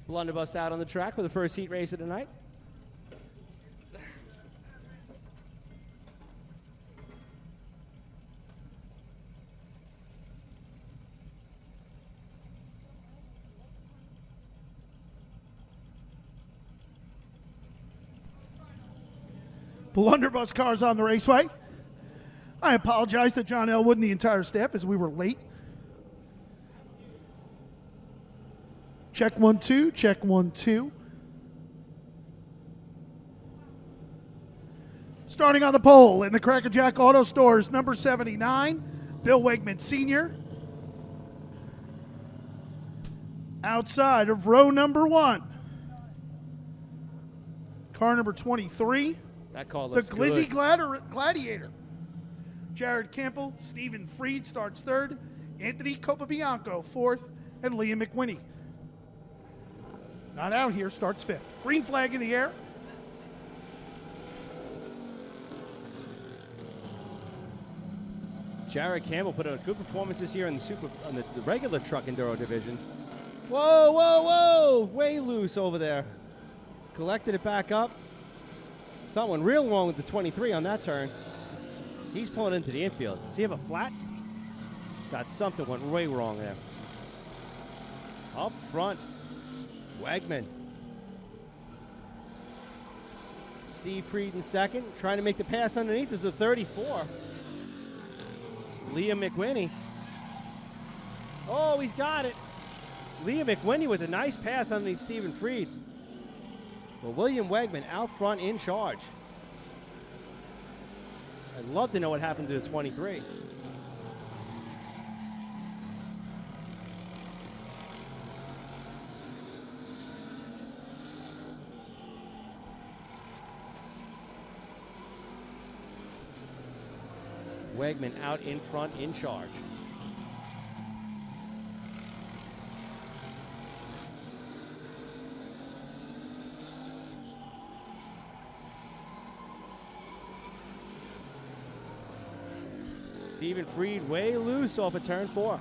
Blunderbust out on the track for the first heat race of the night. Blunderbust cars on the raceway. I apologize to John Elwood and the entire staff as we were late. Check 1, 2, check 1, 2. Starting on the pole in the Cracker Jack Auto Stores, number 79, Bill Wegman Sr. Outside of row number 1, car number 23, That call the looks Glizzy good. Gladiator. Jared Campbell, Stephen Freed starts third, Anthony Copabianco fourth, and Liam McWhinney. Not out here, starts fifth. Green flag in the air. Jared Campbell put in a good performance this year in the regular truck enduro division. Whoa, whoa, whoa! Way loose over there. Collected it back up. Something real wrong with the 23 on that turn. He's pulling into the infield. Does he have a flat? Got something went way wrong there. Up front, Wegman. Steve Freed in second, trying to make the pass underneath. There's a 34. Liam McWhinney. Oh, he's got it. Liam McWhinney with a nice pass underneath Stephen Freed. Well, William Wegman out front in charge. I'd love to know what happened to the 23. Wegman out in front in charge. Stephen Freed way loose off of turn 4.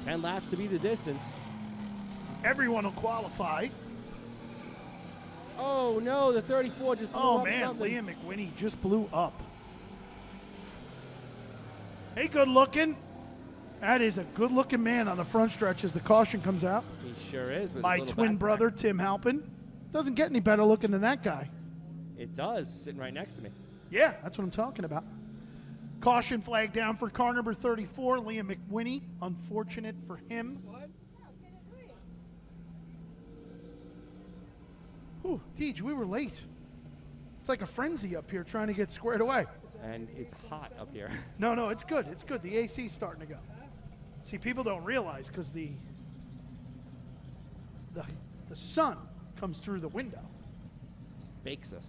Ten laps to be the distance. Everyone will qualify. Oh no, the 34 just blew Oh up man, something. Liam McWhinney just blew up. Hey, good looking. That is a good looking man on the front stretch as the caution comes out. He sure is. With My his little twin backpack. brother, Tim Halpin. Doesn't get any better looking than that guy. It does, sitting right next to me. Yeah, that's what I'm talking about. Caution flag down for car number 34, Liam McWhinney. Unfortunate for him. Ooh, Deej, we were late. It's like a frenzy up here trying to get squared away. And it's hot up here. No, it's good. It's good. The AC's starting to go. See, people don't realize because the sun comes through the window. Just bakes us.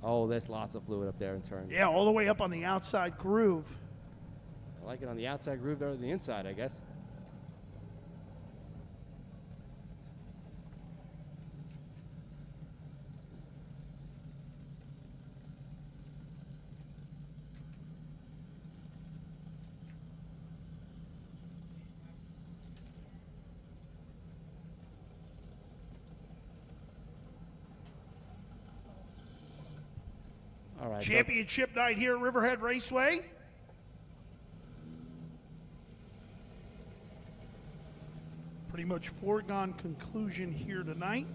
Oh, there's lots of fluid up there in turn. Yeah, all the way up on the outside groove. I like it on the outside groove better than the inside, I guess. All right. Championship night here at Riverhead Raceway. Pretty much foregone conclusion here tonight.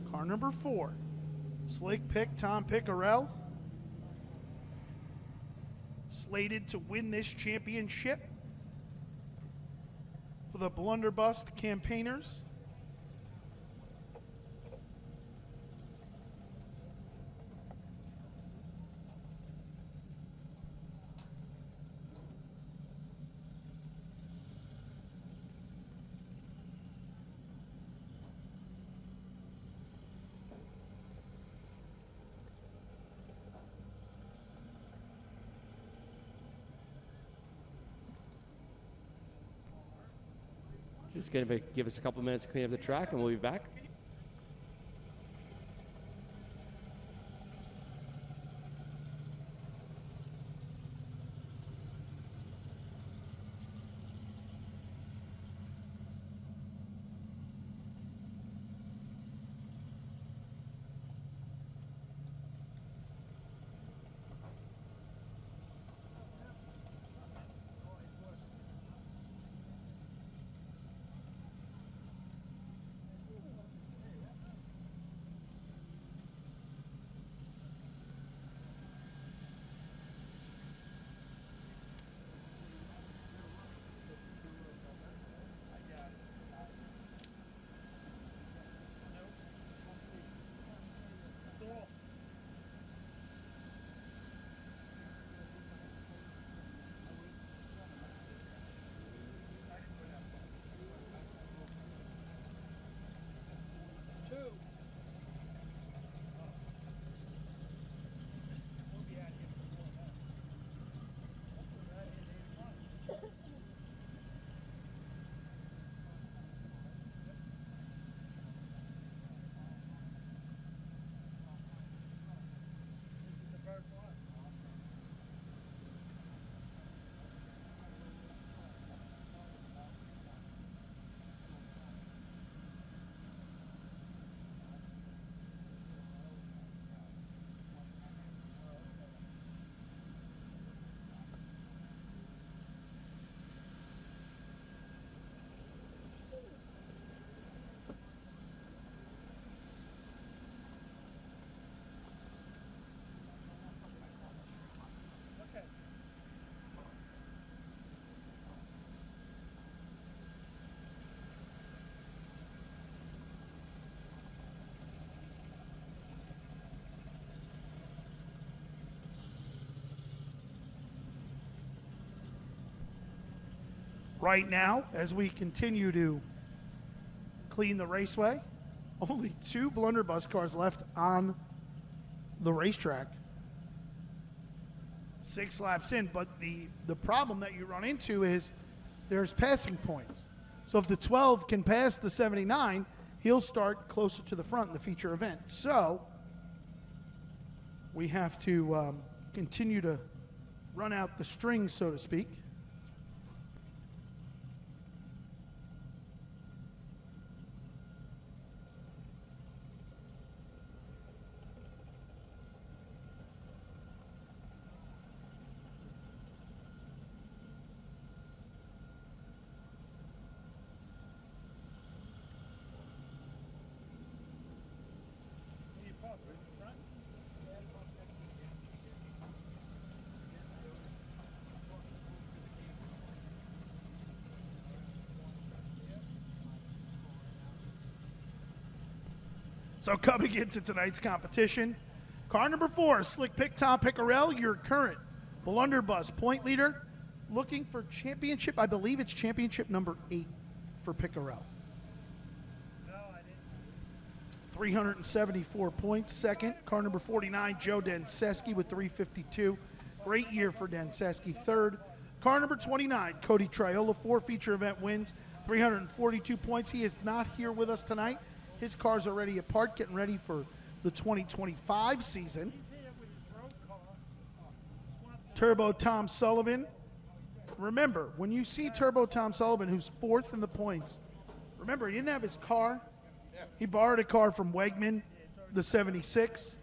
Car number 4. Slick pick Tom Piccarell. Slated to win this championship for the Blunderbust campaigners. Just going to give us a couple minutes to clean up the track, and we'll be back. Right now, as we continue to clean the raceway, only 2 Blunderbust cars left on the racetrack. 6 laps in, but the problem that you run into is there's passing points. So if the 12 can pass the 79, he'll start closer to the front in the feature event. So we have to continue to run out the strings, so to speak. So coming into tonight's competition, car number 4, Slick Pick Tom Piccarell, your current Blunderbust point leader, looking for championship. I believe it's championship number 8 for Piccarell. No, I didn't. 374 points. Second, car number 49, Joe Denseski with 352. Great year for Denseski. Third, car number 29, Cody Triola, 4 feature event wins, 342 points. He is not here with us tonight. His car's already apart, getting ready for the 2025 season. Turbo Tom Sullivan. Remember, when you see Turbo Tom Sullivan, who's 4th in the points, remember, he didn't have his car. He borrowed a car from Wegman, the 76.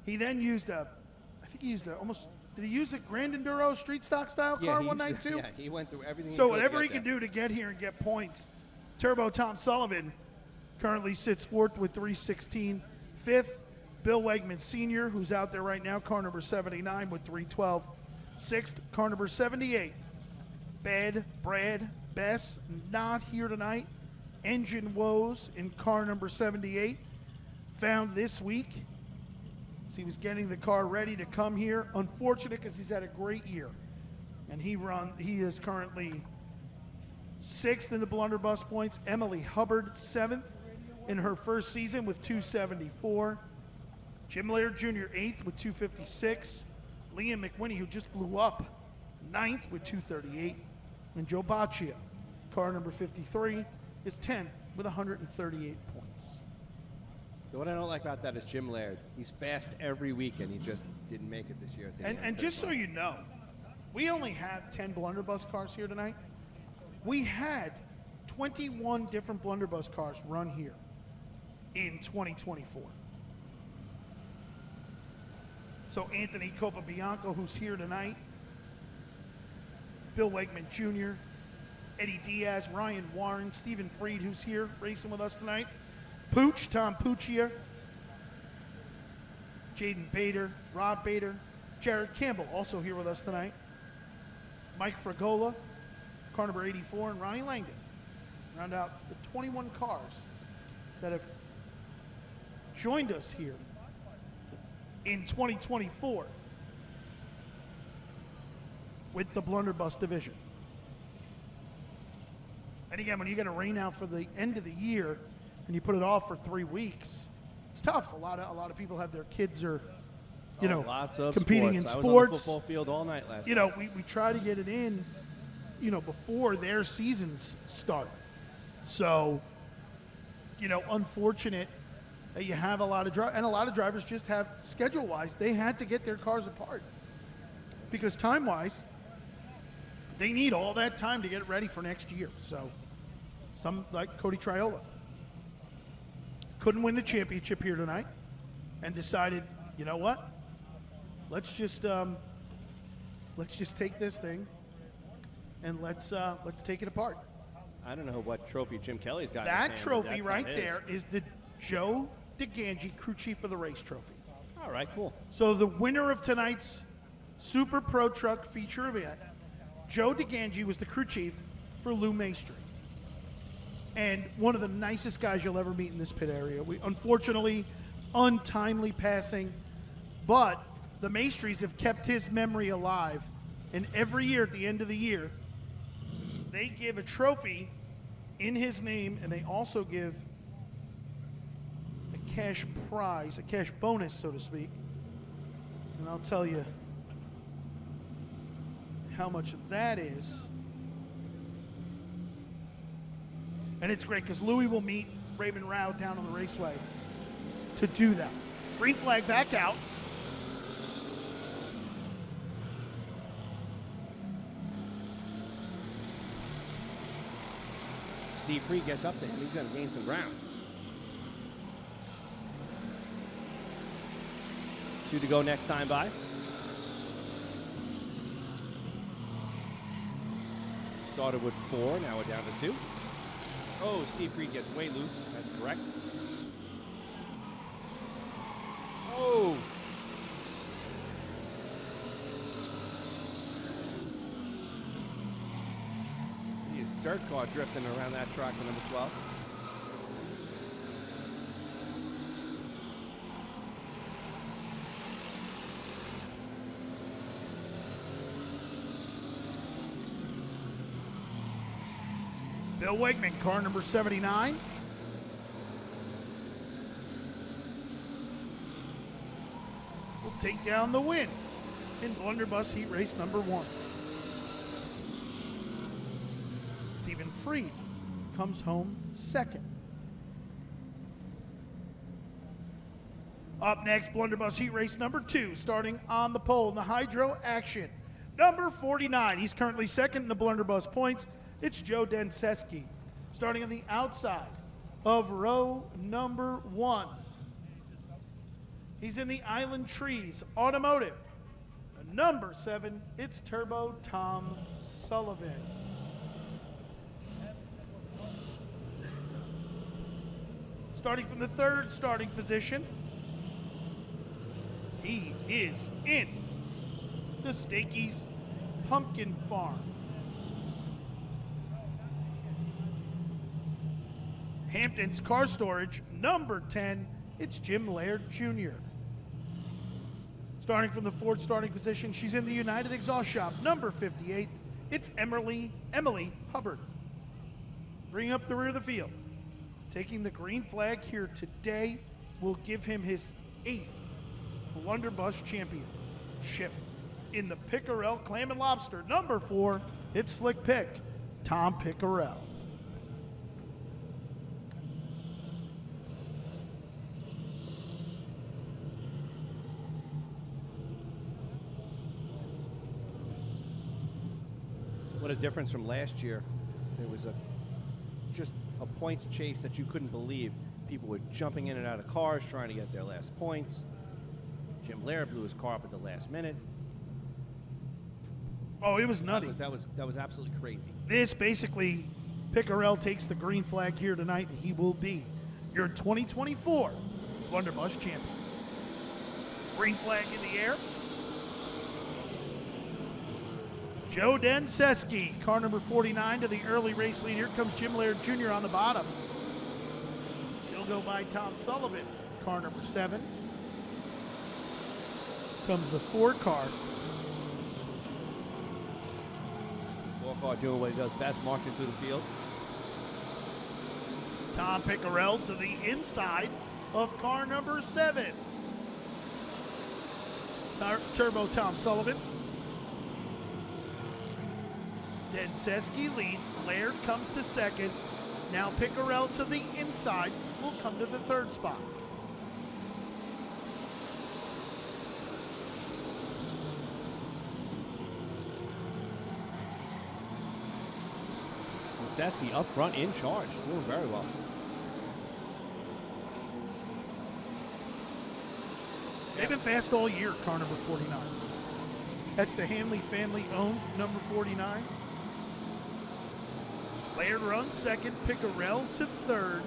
He then used did he use a Grand Enduro street stock style car one night too? Yeah, he went through everything. So whatever he can do to get here and get points. Turbo Tom Sullivan currently sits 4th with 316. 5th, Bill Wegman Sr., who's out there right now, car number 79 with 312. 6th, car number 78, Brad Bess, not here tonight. Engine woes in car number 78, found this week. So he was getting the car ready to come here. Unfortunate because he's had a great year. And he is currently 6th in the Blunderbust points. Emily Hubbard, 7th in her first season with 274. Jim Laird Jr., 8th with 256. Liam McWhinney, who just blew up, 9th with 238. And Joe Baccia, car number 53, is 10th with 138 points. What I don't like about that is Jim Laird. He's fast every weekend. He just didn't make it this year. And just so you know, we only have 10 Blunderbust cars here tonight. We had 21 different Blunderbust cars run here in 2024. So Anthony Copabianco, who's here tonight, Bill Wegman Jr., Eddie Diaz, Ryan Warren, Stephen Freed, who's here racing with us tonight, Pooch, Tom Puccia, Jaden Bader, Rob Bader, Jared Campbell, also here with us tonight, Mike Fragola, car number 84, and Ronnie Langdon. Round out the 21 cars that have joined us here in 2024 with the Blunderbust division. And again, when you get a rain out for the end of the year and you put it off for 3 weeks, it's tough. A lot of people have their kids are, lots of competing in sports. sports. I was on the football field all night last night. We try to get it in, before their seasons start. So, unfortunate that you have a lot of drivers, and a lot of drivers just have, schedule-wise, they had to get their cars apart. Because time-wise, they need all that time to get ready for next year. So, some, like Cody Triola, couldn't win the championship here tonight and decided, you know what? Let's just take this thing and let's take it apart. I don't know what trophy Jim Kelly's got. That trophy right there is the Joe DeGangi Crew Chief of the Race trophy. All right, cool. So the winner of tonight's Super Pro Truck feature event, Joe DeGangi, was the crew chief for Lou Maestri. And one of the nicest guys you'll ever meet in this pit area. We unfortunately, untimely passing, but the Maestris have kept his memory alive. And every year at the end of the year, they give a trophy in his name, and they also give a cash prize, a cash bonus, so to speak. And I'll tell you how much that is. And it's great because Louis will meet Raymond Rao down on the raceway to do that. Green flag back out. Steve Freed gets up to him. He's going to gain some ground. 2 to go next time by. Started with 4, now we're down to 2. Oh, Steve Freed gets way loose. That's correct. Oh! He is dirt car drifting around that track for number 12. Bill Wegman, car number 79. Will take down the win in Blunderbust Heat Race number 1. Stephen Freed comes home second. Up next, Blunderbust Heat Race number 2, starting on the pole in the Hydro Action. Number 49, he's currently second in the Blunderbust points. It's Joe Denseski, starting on the outside of row number 1. He's in the Island Trees Automotive. Number 7, it's Turbo Tom Sullivan. Starting from the 3rd starting position, he is in the Stakey's Pumpkin Farm. Hampton's Car Storage, number 10, it's Jim Laird Jr. Starting from the 4th starting position, she's in the United Exhaust Shop, number 58, it's Emily Hubbard. Bringing up the rear of the field, taking the green flag here today will give him his 8th Blunderbust championship. In the Pickerel Clam and Lobster, number 4, it's Slick Pick, Tom Pickerel. What a difference from last year. There was just a points chase that you couldn't believe. People were jumping in and out of cars trying to get their last points. Jim Laird blew his car up at the last minute. Oh, it was nutty. That was absolutely crazy. This basically, Piccarell takes the green flag here tonight, and he will be your 2024 Blunderbust champion. Green flag in the air. Joe Denseski, car number 49 to the early race lead. Here comes Jim Laird Jr. on the bottom. He'll go by Tom Sullivan, car number 7. Comes the 4 car. 4 car doing what he does best, marching through the field. Tom Piccarell to the inside of car number 7. Turbo Tom Sullivan. Denseski leads. Laird comes to second. Now Piccarell to the inside will come to the 3rd spot. Denseski up front in charge, doing very well. They've been fast all year, car number 49. That's the Hanley family owned number 49. Laird runs second, Piccarell to 3rd.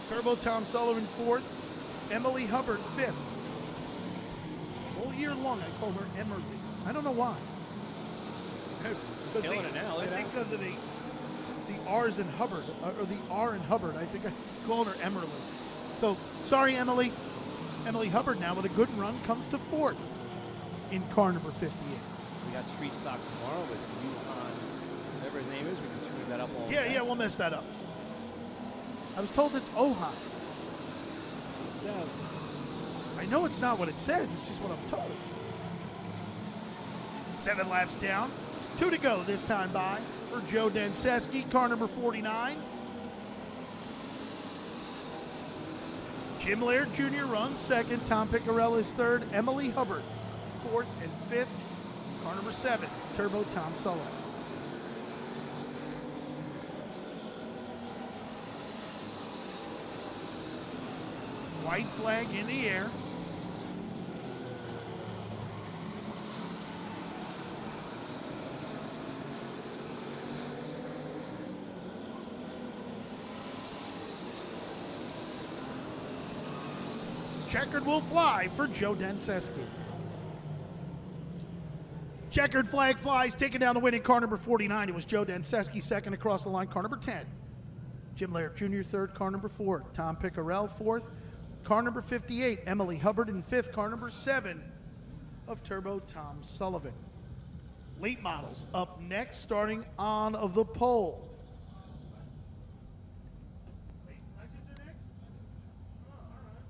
Turbo Tom Sullivan 4th, Emily Hubbard 5th. All year long I call her Emily. I don't know why. Killing it now, look I at think that. because of the R's in Hubbard, or the R in Hubbard. I think I called her Emerly. So, sorry, Emily. Emily Hubbard now with a good run comes to 4th in car number 58. We got street stocks tomorrow with whatever his name is. We can screw that up all. Yeah, we'll mess that up. I was told it's Ojai. I know it's not what it says, it's just what I'm told. 7 laps down, 2 to go this time by for Joe Denseski, car number 49. Jim Laird Jr. runs second, Tom Piccarell is 3rd, Emily Hubbard 4th and 5th, car number 7, Turbo Tom Sullivan. White flag in the air. Checkered will fly for Joe Denseski. Checkered flag flies, taking down the winning car number 49. It was Joe Denseski, second across the line, car number 10. Jim Laird Jr. 3rd, car number 4. Tom Piccarell 4th. Car number 58, Emily Hubbard in 5th, car number 7 of Turbo Tom Sullivan. Late models up next, starting on the pole. Late Legends are next? Oh, all right.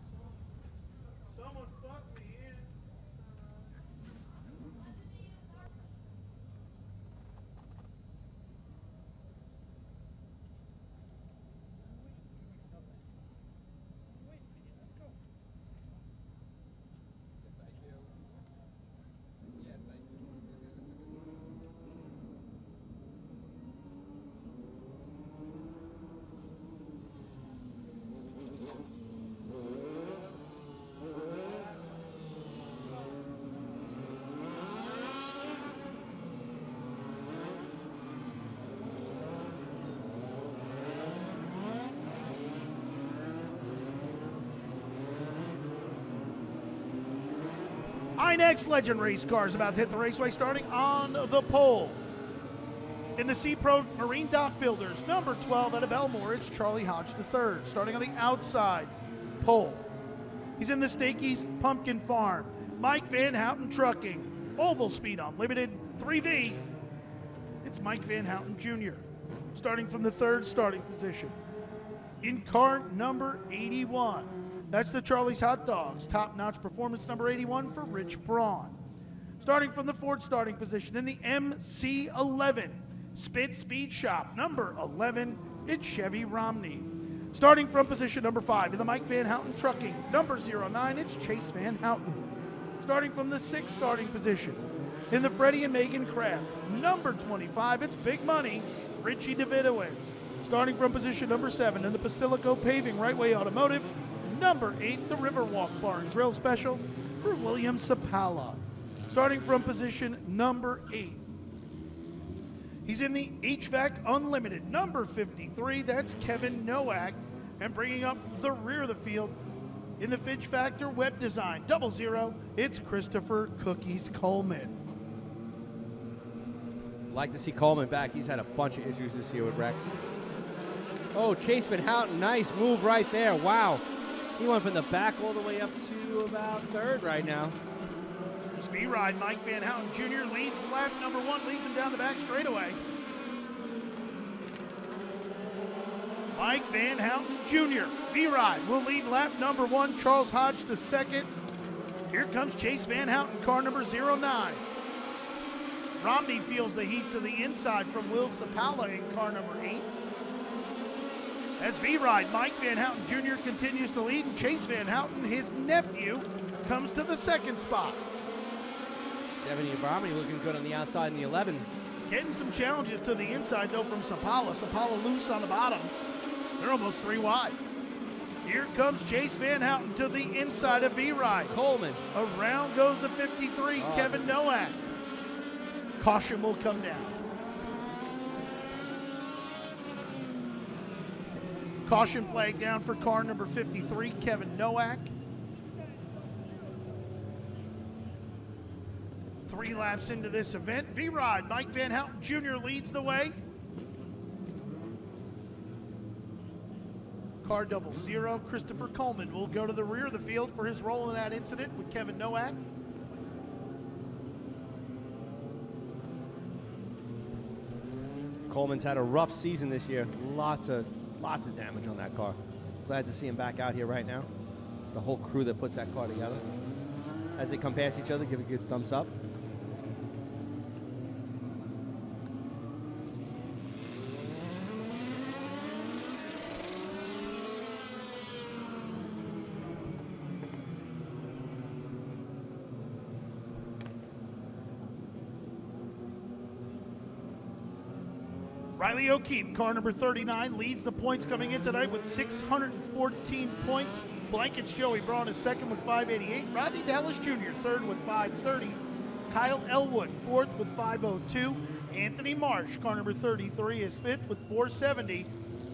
So someone fucked me in. INEX Legend race cars about to hit the raceway, starting on the pole. In the C-Pro Marine Dock Builders, number 12 out of Belmore, it's Charlie Hodge III, starting on the outside pole. He's in the Stakey's Pumpkin Farm. Mike Van Houten Trucking, Oval Speed Unlimited 3V. It's Mike Van Houten Jr., starting from the 3rd starting position. In car number 81, that's the Charlie's Hot Dogs, top-notch performance number 81 for Rich Braun. Starting from the 4th starting position in the MC11, Spit Speed Shop, number 11, it's Chevy Romney. Starting from position number 5 in the Mike Van Houten Trucking, number 09, it's Chase Van Houten. Starting from the 6th starting position In the Freddie and Megan Kraft, number 25, it's big money, Richie Davidowitz. Starting from position number 7 in the Basilico Paving Right Way Automotive, number 8, the Riverwalk Bar and Grill Special for William Sapala. Starting from position number 8. He's in the HVAC Unlimited, number 53, that's Kevin Nowak. And bringing up the rear of the field, in the Fidge Factor Web Design 00, it's Christopher Cookies Coleman. Like to see Coleman back. He's had a bunch of issues this year with Rex. Oh, Chase Van Houten, nice move right there. Wow. He went from the back all the way up to about 3rd right now. There's V-Ride. Mike Van Houten Jr. leads lap number 1, leads him down the back straightaway. Mike Van Houten Jr. V-Ride will lead lap number 1. Charles Hodge to 2nd. Here comes Chase Van Houten, car number 09. Romney feels the heat to the inside from Will Sapala in car number 8. As V-Ride, Mike Van Houten Jr. continues to lead, and Chase Van Houten, his nephew, comes to the 2nd spot. 70 and Romney looking good on the outside in the 11. Getting some challenges to the inside, though, from Sapala. Sapala loose on the bottom. They're almost 3 wide. Here comes Chase Van Houten to the inside of V-Ride. Coleman. Around goes the 53, Kevin Nowak. Caution will come down. Caution flag down for car number 53, Kevin Nowak. 3 laps into this event. V-Ride, Mike Van Houten Jr. leads the way. Car 00, Christopher Coleman will go to the rear of the field for his role in that incident with Kevin Nowak. Coleman's had a rough season this year. Lots of damage on that car. Glad to see him back out here right now. The whole crew that puts that car together. As they come past each other, give a good thumbs up. Riley O'Keefe, car number 39, leads the points coming in tonight with 614 points. Blankets Joey Braun is 2nd with 588. Rodney Dallas Jr. 3rd with 530. Kyle Elwood 4th with 502. Anthony Marsh, car number 33, is 5th with 470.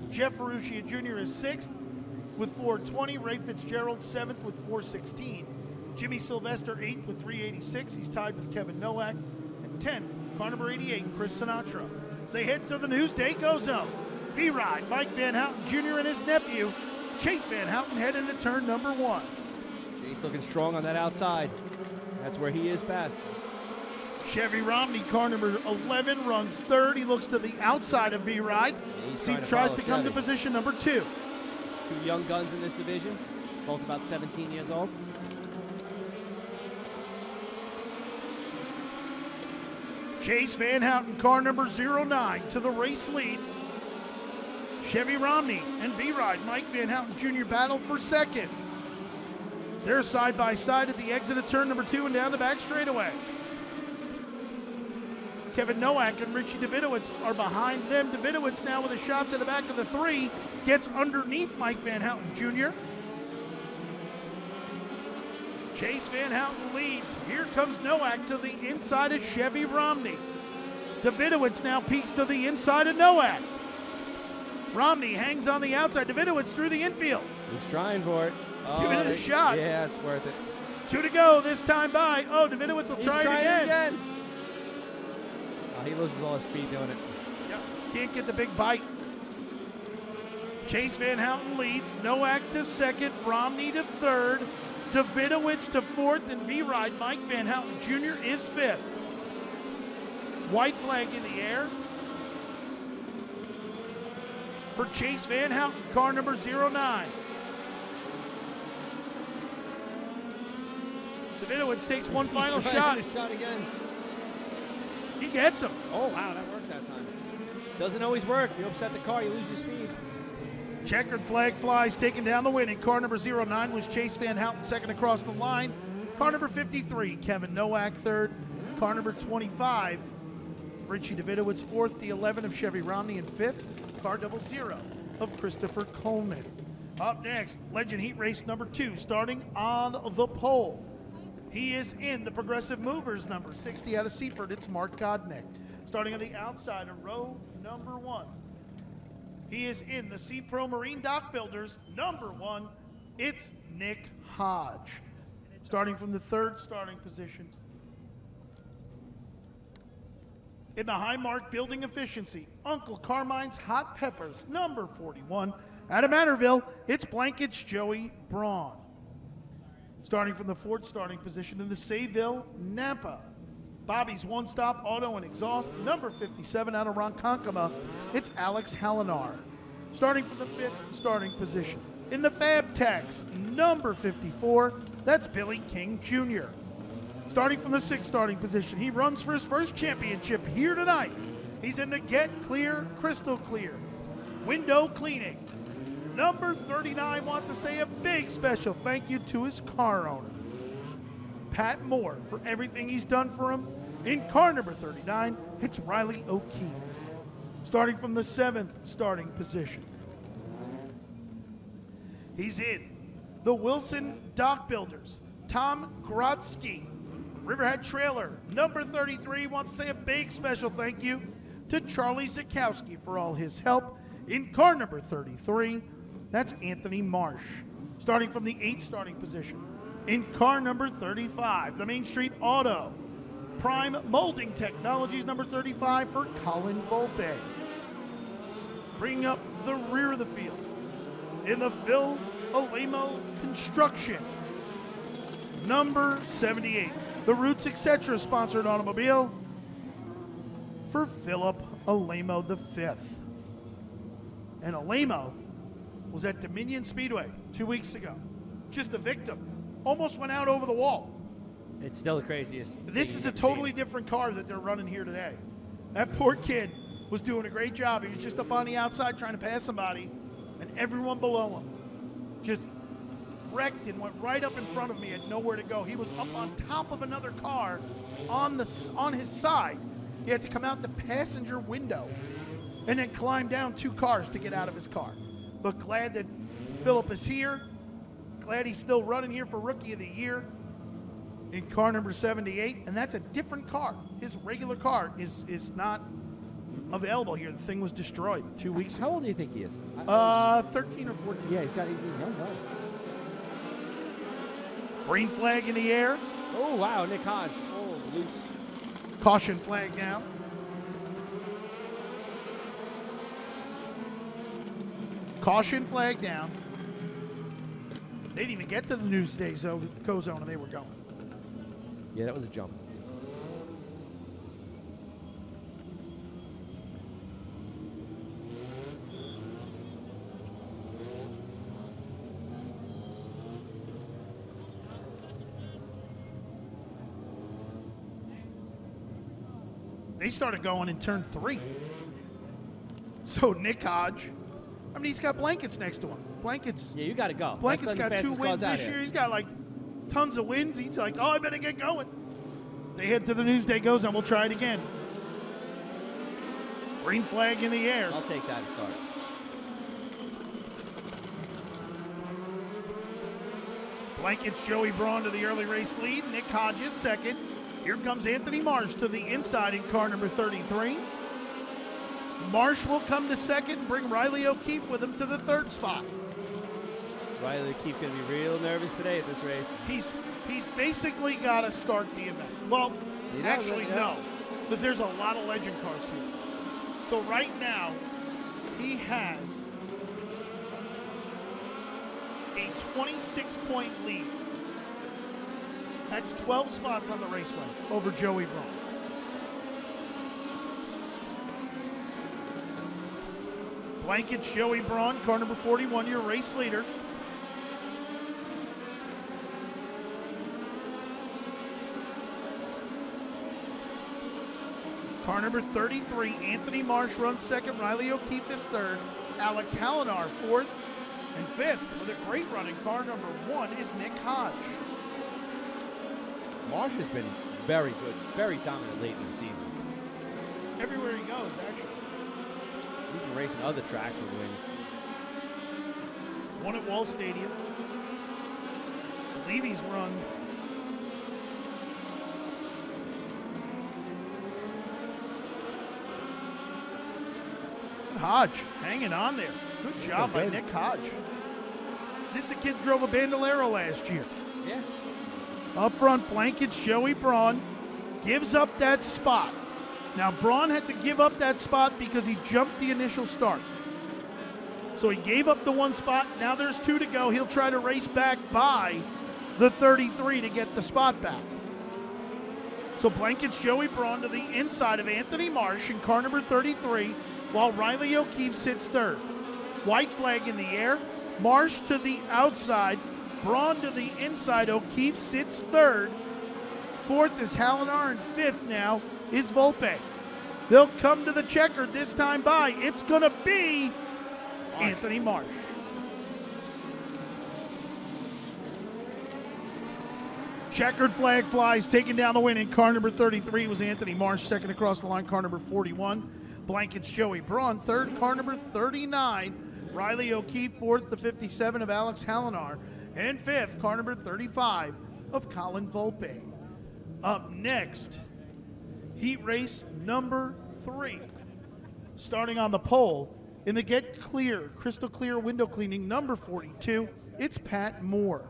Jeff Ferruccia Jr. is 6th with 420. Ray Fitzgerald 7th with 416. Jimmy Sylvester 8th with 386. He's tied with Kevin Nowak. And 10th, car number 88, Chris Sinatra. As they head to the Newsday Go Zone, V-Ride, Mike Van Houten Jr. and his nephew, Chase Van Houten, head into turn number 1. Chase looking strong on that outside. That's where he is best. Chevy Romney, car number 11, runs 3rd. He looks to the outside of V-Ride. He tries to come to position number 2. 2 young guns in this division, both about 17 years old. Chase Van Houten, car number 09, to the race lead. Chevy Romney and V-Ride, Mike Van Houten Jr. battle for 2nd. They're side by side at the exit of turn number 2 and down the back straightaway. Kevin Nowak and Richie Davidowitz are behind them. Davidowitz now with a shot to the back of the 3, gets underneath Mike Van Houten Jr. Chase Van Houten leads. Here comes Nowak to the inside of Chevy Romney. Davidowitz now peeks to the inside of Nowak. Romney hangs on the outside. Davidowitz through the infield. He's trying for it. He's giving it a shot. Yeah, it's worth it. 2 to go this time by. Oh, Davidowitz will try it again. Oh, he loses all his speed doing it. Yep. Can't get the big bite. Chase Van Houten leads. Nowak to 2nd. Romney to 3rd. Davidowitz to 4th. And V-Ride, Mike Van Houten Jr. is 5th. White flag in the air for Chase Van Houten, car number 09. Davidowitz takes one final shot. Shot again. He gets him. Oh, wow, that worked that time. Doesn't always work. You upset the car, you lose your speed. Checkered flag flies, taking down the win. And car number 09 was Chase Van Houten, 2nd across the line. Car number 53, Kevin Nowak, 3rd. Car number 25, Richie Davidowitz, fourth. The 11 of Chevy Romney in fifth. Car 00 of Christopher Coleman. Up next, Legend Heat Race number 2, starting on the pole. He is in the Progressive Movers number 60 out of Seaford. It's Mark Godnick. Starting on the outside of row number 1. He is in the Sea Pro Marine Dock Builders number 1. It's Nick Hodge. Starting from the 3rd starting position. In the High Mark Building Efficiency, Uncle Carmine's Hot Peppers, number 41. Out of Manorville, it's Blankets Joey Braun. Starting from the 4th starting position in the Sayville Napa, Bobby's One Stop Auto and Exhaust, number 57. Out of Ronkonkoma, it's Alex Hallinar. Starting from the 5th starting position in the Fab Tax, number 54. That's Billy King Jr. Starting from the 6th starting position, he runs for his first championship here tonight. He's in the Get Clear, Crystal Clear window cleaning. Number 39 wants to say a big special thank you to his car owner, Pat Moore, for everything he's done for him. In car number 39, it's Riley O'Keefe. Starting from the 7th starting position, he's in the Wilson Dock Builders, Tom Grodzki. Riverhead Trailer, number 33, wants to say a big special thank you to Charlie Zukowski for all his help. In car number 33, that's Anthony Marsh. Starting from the 8th starting position, in car number 35, the Main Street Auto, Prime Molding Technologies, number 35 for Colin Volpe. Bringing up the rear of the field, in the Phil Alemo Construction, number 78. The Roots Etc. sponsored automobile for Philip Alemo V. And Alemo was at Dominion Speedway 2 weeks ago. Just a victim. Almost went out over the wall. It's still the craziest. This is a totally different car that they're running here today. That poor kid was doing a great job. He was just up on the outside trying to pass somebody, and everyone below him just wrecked and went right up in front of me, had nowhere to go. He was up on top of another car on his side. He had to come out the passenger window and then climb down 2 cars to get out of his car. But glad that Philip is here. Glad he's still running here for Rookie of the Year in car number 78, and that's a different car. His regular car is not available here. The thing was destroyed 2 weeks ago. How old do you think he is? 13 or 14. Yeah, he's a young guy. Green flag in the air. Oh, wow, Nick Hodge. Oh, loose. Caution flag down. Caution flag down. They didn't even get to the Newsday go zone and they were going. Yeah, that was a jump. They started going in turn 3. So Nick Hodge, I mean, he's got Blankets next to him. Blankets. Yeah, you got to go. Blankets got 2 wins this year. He's got like tons of wins. He's like, oh, I better get going. They head to the Newsday go zone. We'll try it again. Green flag in the air. I'll take that to start. Blankets Joey Braun to the early race lead. Nick Hodges second. Here comes Anthony Marsh to the inside in car number 33. Marsh will come to second and bring Riley O'Keefe with him to the 3rd spot. Riley O'Keefe going to be real nervous today at this race. He's basically got to start the event. Well, actually, no, because there's a lot of Legend cars here. So right now, he has a 26-point lead. That's 12 spots on the raceway over Joey Braun. Blankets Joey Braun, car number 41, your race leader. Car number 33, Anthony Marsh runs second, Riley O'Keefe is third, Alex Hallinar fourth, and fifth, with a great run in car number 1, is Nick Hodge. Marsh has been very good, very dominant late in the season. Everywhere he goes, actually. He's been racing other tracks with wins. Won at Wall Stadium. I believe he's run. Hodge hanging on there. Good job by Nick Hodge. This is a kid drove a Bandolero last year. Yeah. Up front, Blankets, Joey Braun gives up that spot. Now, Braun had to give up that spot because he jumped the initial start. So he gave up the one spot. Now there's 2 to go. He'll try to race back by the 33 to get the spot back. So Blankets, Joey Braun to the inside of Anthony Marsh in car number 33, while Riley O'Keefe sits third. White flag in the air. Marsh to the outside. Braun to the inside. O'Keefe sits third. Fourth is Hallinar, and fifth now is Volpe. They'll come to the checkered this time by. It's going to be Anthony Marsh. Checkered flag flies, taking down the win in car number 33 was Anthony Marsh. Second across the line, car number 41. Blankets, Joey Braun. Third, car number 39, Riley O'Keefe. Fourth, the 57 of Alex Hallinar. And fifth, car number 35 of Colin Volpe. Up next, heat race number 3. Starting on the pole in the Get Clear, crystal clear window cleaning number 42, it's Pat Moore.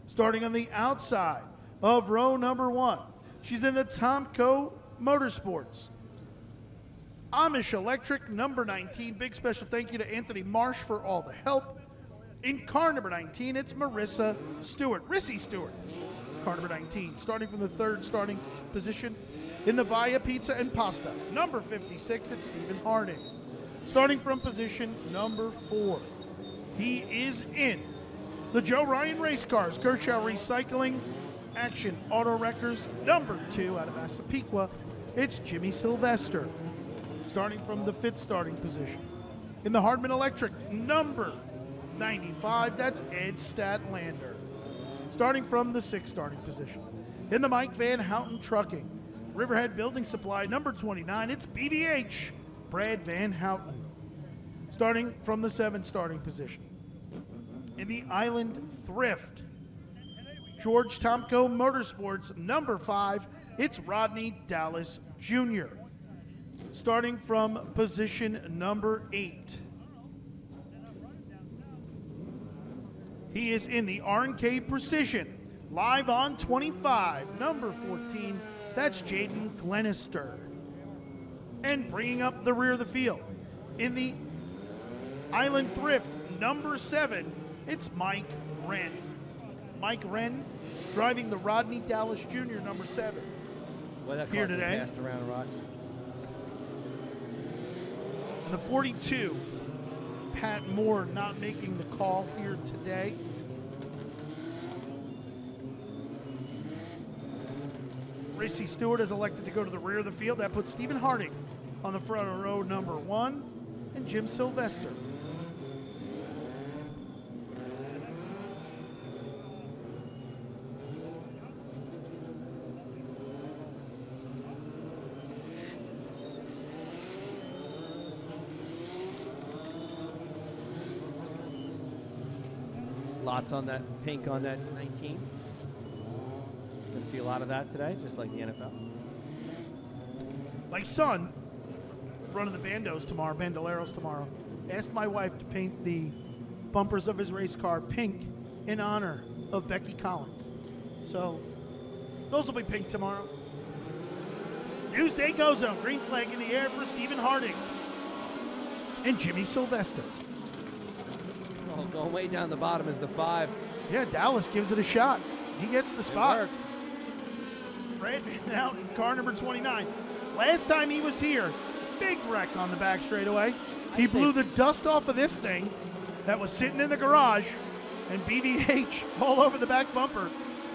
Starting on the outside of row number 1, she's in the Tomco Motorsports Amish Electric number 19. Big special thank you to Anthony Marsh for all the help. In car number 19, it's Marissa Stewart, Rissy Stewart. Car number 19, starting from the third starting position in the Via Pizza and Pasta number 56, it's Stephen Harding. Starting from position number 4, he is in the Joe Ryan Race Cars, Kershaw Recycling, Action Auto Wreckers number 2 out of Massapequa, it's Jimmy Sylvester. Starting from the 5th starting position in the Hardman Electric number 95, that's Ed Statlander. Starting from the 6th starting position in the Mike Van Houten Trucking, Riverhead Building Supply number 29, it's BVH, Brad Van Houten. Starting from the 7th starting position in the Island Thrift, George Tomco Motorsports number 5, it's Rodney Dallas Jr. Starting from position number 8, he is in the R&K Precision, live on 25, number 14, that's Jaden Glenister. And bringing up the rear of the field, in the Island Thrift, number 7, it's Mike Wren. Mike Wren driving the Rodney Dallas Jr. number 7 here today. Passed around, Rod. And the 42, Pat Moore not making the call here today. Rissy Stewart is elected to go to the rear of the field. That puts Stephen Harding on the front of row number 1 and Jim Sylvester. Lots on that pink on that 19. Gonna see a lot of that today, just like the NFL. My son, running the Bandoleros tomorrow, asked my wife to paint the bumpers of his race car pink in honor of Becky Collins. So those will be pink tomorrow. Newsday Go Zone, green flag in the air for Stephen Harding and Jimmy Sylvester. Oh, going way down the bottom is the 5. Yeah, Dallas gives it a shot. He gets the spot. Brad Van Houten, car number 29. Last time he was here, big wreck on the back straightaway. He blew the dust off of this thing that was sitting in the garage, and BDH all over the back bumper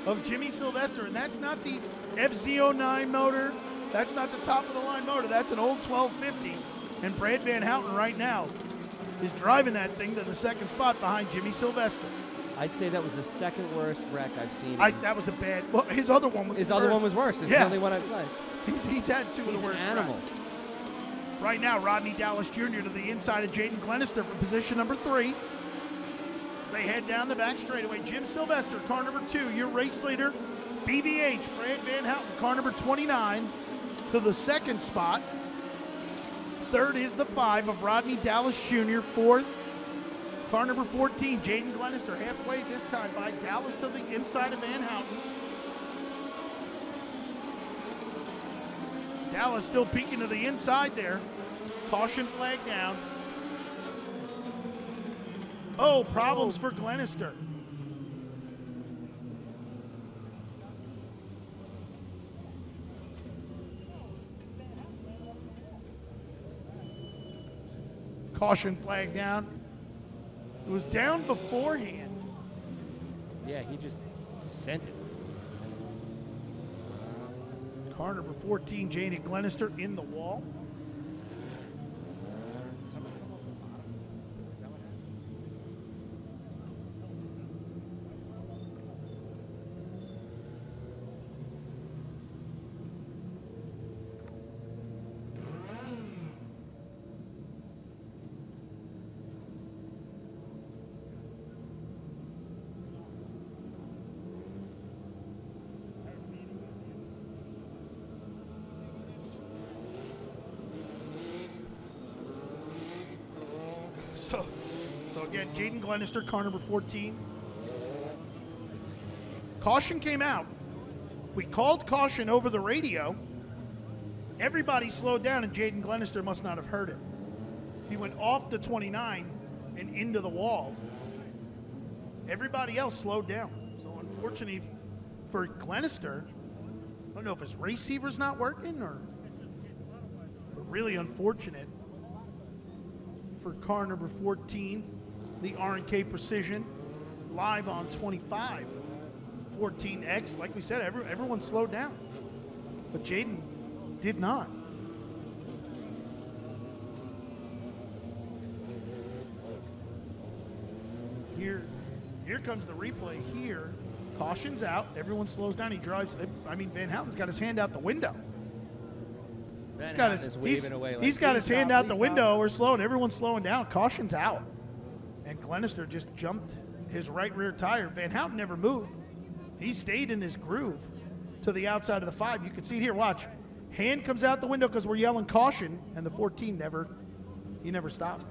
of Jimmy Sylvester. And that's not the FZ09 motor. That's not the top of the line motor. That's an old 1250. And Brad Van Houten right now is driving that thing to the 2nd spot behind Jimmy Sylvester. I'd say that was the second worst wreck I've seen. That was a bad. Well, his other one was. His the other first. one was worse. It's Yeah. the only one I've played. He's had two of He's the worst. an animal. wrecks. Right now, Rodney Dallas Jr. to the inside of Jaden Glenister for position number 3. As they head down the back straightaway, Jim Sylvester, car number 2, your race leader. BVH, Brad Van Houten, car number 29, to the second spot. Third is the 5 of Rodney Dallas Jr. Fourth, car number 14, Jaden Glenister, halfway this time by Dallas to the inside of Van Houten. Dallas still peeking to the inside there. Caution flag down. Oh, problems for Glenister. Caution flag down. It was down beforehand. Yeah, he just sent it. Car number 14, Jaden Glenister, in the wall. So again, Jaden Glenister, car number 14. Caution came out. We called caution over the radio. Everybody slowed down, and Jaden Glenister must not have heard it. He went off the 29 and into the wall. Everybody else slowed down. So unfortunately for Glenister, I don't know if his receiver's not working or, but really unfortunate for car number 14, the R&K Precision, live on 25. 14X, like we said, everyone slowed down. But Jaden did not. Here comes the replay here. Caution's out. Everyone slows down. He drives. I mean, Van Houten's got his hand out the window. He's got his hand out the window. We're slowing. Everyone's slowing down. Caution's out. And Glenister just jumped his right rear tire. Van Houten never moved. He stayed in his groove to the outside of the 5. You can see it here. Watch. Hand comes out the window because we're yelling caution, and the 14 never stopped.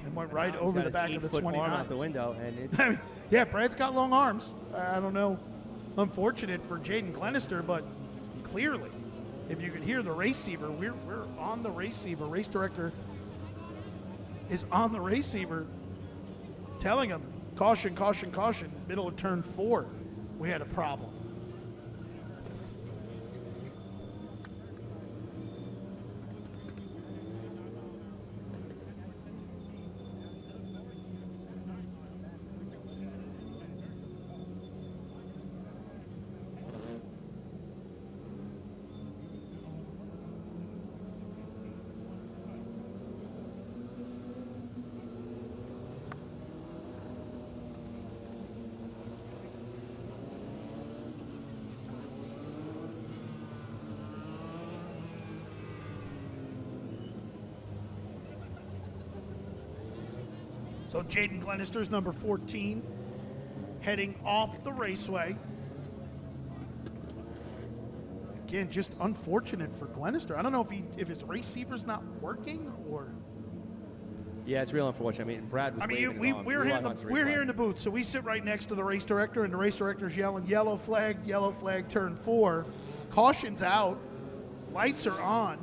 And went right over the back of the 29. Arm out the window, and it, I mean, yeah, Brad's got long arms. I don't know. Unfortunate for Jaden Glenister, but clearly, if you could hear the receiver, we're on the receiver. Race director is on the receiver telling him, caution, caution, caution. Middle of turn 4, we had a problem. So Jaden Glenister's number 14, heading off the raceway. Again, just unfortunate for Glenister. I don't know if his receiver's not working or. yeah, it's real unfortunate. I mean, Brad was. We're here in the booth, so we sit right next to the race director, and the race director's yelling yellow flag, turn 4. Caution's out, lights are on.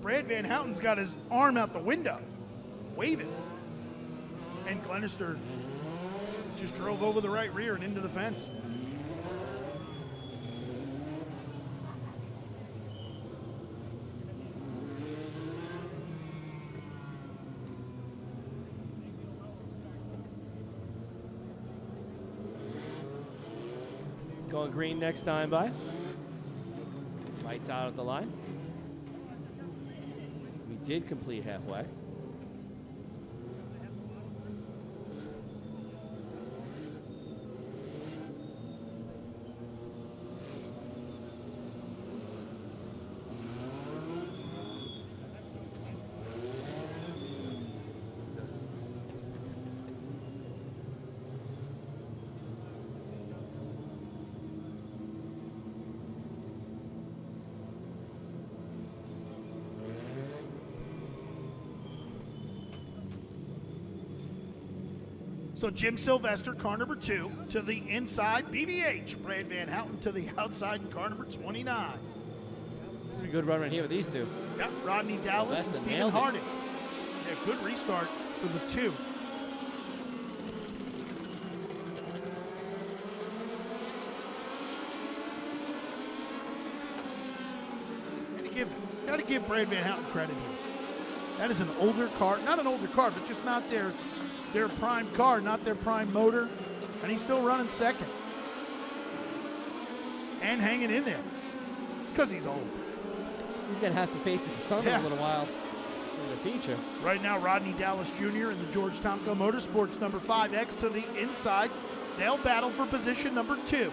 Brad Van Houten's got his arm out the window, waving. And Glenister just drove over the right rear and into the fence. Going green next time by. Lights out at the line. We did complete halfway. So Jim Sylvester, car number 2, to the inside. BBH, Brad Van Houten to the outside in car number 29. Pretty good run right here with these two. Yep, Rodney Dallas and Sylvester Stephen nailed it. Harding. Yeah, good restart for the 2. Got to give Brad Van Houten credit here. That is an older car, not an older car, but just not their prime car, not their prime motor, and he's still running second and hanging in there. It's because he's old. He's going to have to face his son Yeah. in a little while in the future. Right now, Rodney Dallas Jr. in the George Tomko Motorsports number 5X to the inside. They'll battle for position number 2.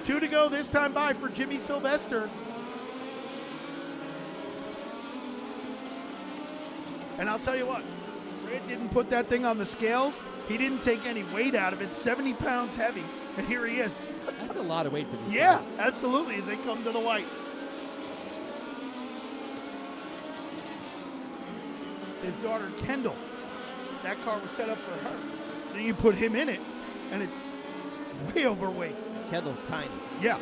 2 to go this time by for Jimmy Sylvester. And I'll tell you what, Brad didn't put that thing on the scales. He didn't take any weight out of it. 70 pounds heavy, and here he is. That's a lot of weight for these Yeah, guys. absolutely, as they come to the white. His daughter, Kendall, that car was set up for her. Then you put him in it, and it's way overweight. Kendall's tiny. Yeah.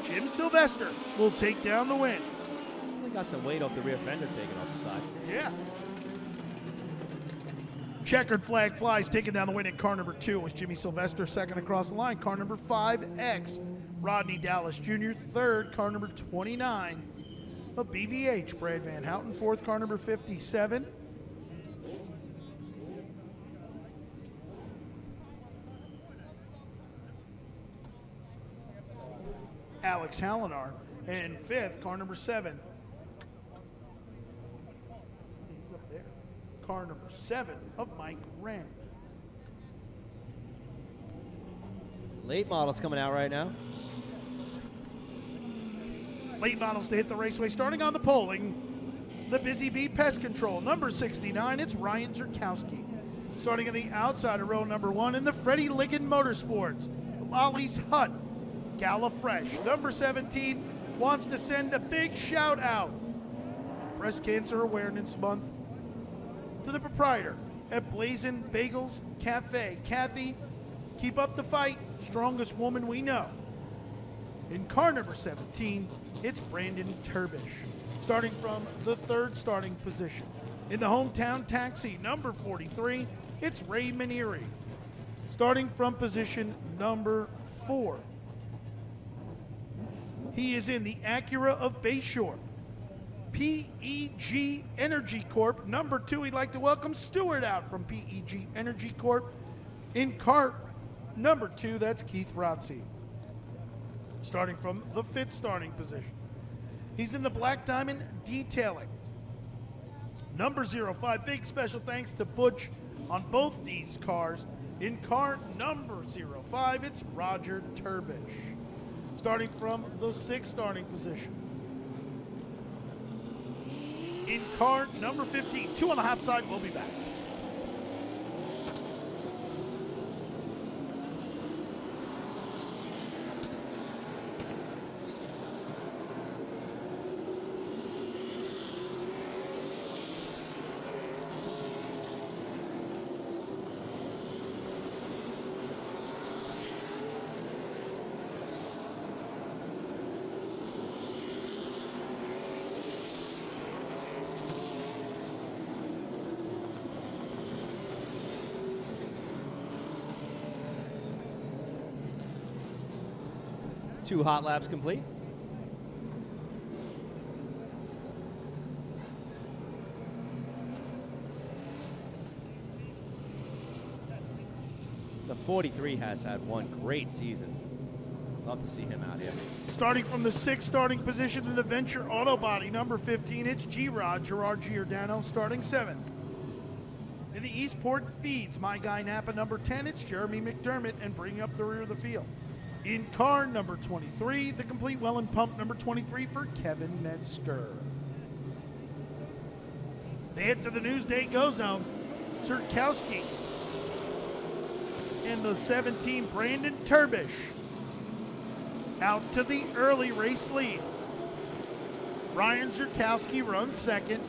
Jim Sylvester will take down the win. They got some weight off the rear fender taken off the side. Yeah. Checkered flag flies, taking down the win in car number 2 was Jimmy Sylvester, second across the line. Car number 5X, Rodney Dallas Jr., third, car number 29 of BVH, Brad Van Houten, fourth, car number 57. Alex Hallinar, and fifth, car number 7. He's up there. Car number 7 of Mike Wren. Late models coming out right now. Late models to hit the raceway, starting on the polling. The Busy Bee Pest Control, number 69, it's Ryan Zerkowski. Starting on the outside of row number 1 in the Freddie Ligon Motorsports, Lolly's Hut, Gala Fresh. Number 17 wants to send a big shout out, Breast Cancer Awareness Month, to the proprietor at Blazin' Bagels Cafe. Kathy, keep up the fight, strongest woman we know. In car number 17, it's Brandon Turbish, starting from the third starting position. In the hometown taxi, number 43, it's Ray Manieri, starting from position number 4. He is in the Acura of Bayshore. PEG Energy Corp, number 2, we'd like to welcome Stewart out from PEG Energy Corp. In car number 2, that's Keith Rotzi, starting from the 5th starting position. He's in the Black Diamond Detailing. Number 05, big special thanks to Butch on both these cars. In car number 05, it's Roger Turbish, starting from the 6th starting position. In car number 15, 2 on the hot side, we'll be back. Two hot laps complete. The 43 has had one great season. Love to see him out here. Starting from the 6th starting position in the Venture Auto Body, number 15, it's G-Rod, Gerard Giordano, starting 7th. In the Eastport Feeds, my guy Napa, number 10, it's Jeremy McDermott, and bringing up the rear of the field. In car number 23, the complete well and pump number 23 for Kevin Metzger. They head to the Newsday Go Zone. Zerkowski in the 17, Brandon Turbish out to the early race lead. Ryan Zerkowski runs second.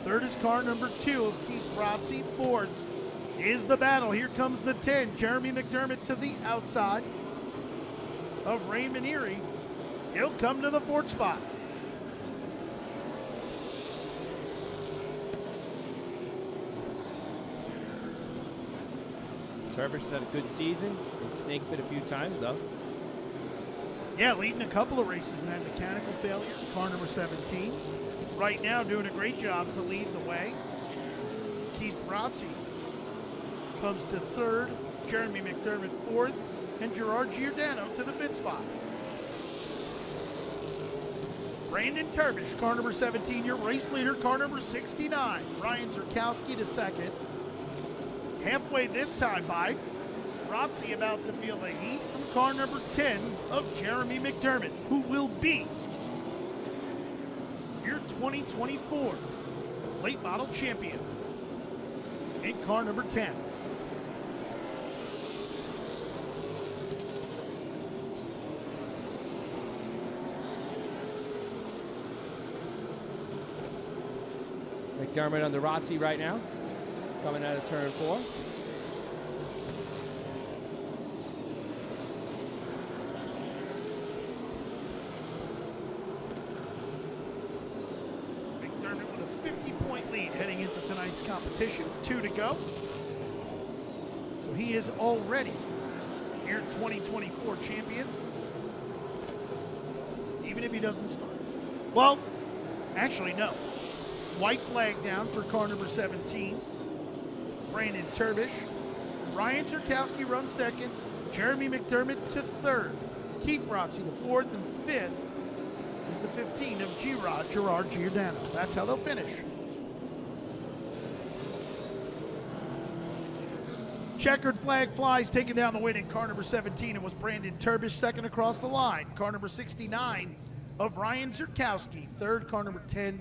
Third is car number 2 of Keith Rotzi. Fourth, is the battle. Here comes the 10. Jeremy McDermott to the outside of Raymond Erie. He'll come to the 4th spot. Turbish had a good season. Been snake bit a few times, though. Yeah, leading a couple of races in that mechanical failure. Car number 17. Right now doing a great job to lead the way. Keith Rotzi comes to 3rd. Jeremy McDermott 4th. And Gerard Giordano to the 5th spot. Brandon Turbish, car number 17, your race leader, car number 69. Ryan Zerkowski to 2nd. Halfway this time by, Rotzi about to feel the heat from car number 10 of Jeremy McDermott, who will be your 2024 late model champion in car number 10. McDermott on the Rotzi right now, coming out of turn 4. McDermott with a 50-point lead heading into tonight's competition. 2 to go. So he is already your 2024 champion, even if he doesn't start. Well, actually, no. White flag down for car number 17. Brandon Turbish. Ryan Zerkowski runs 2nd. Jeremy McDermott to 3rd. Keith Rotzi to 4th, and 5th is the 15 of Gerard Giordano. That's how they'll finish. Checkered flag flies, taking down the win in car number 17. It was Brandon Turbish 2nd across the line. Car number 69 of Ryan Zerkowski. 3rd, car number 10.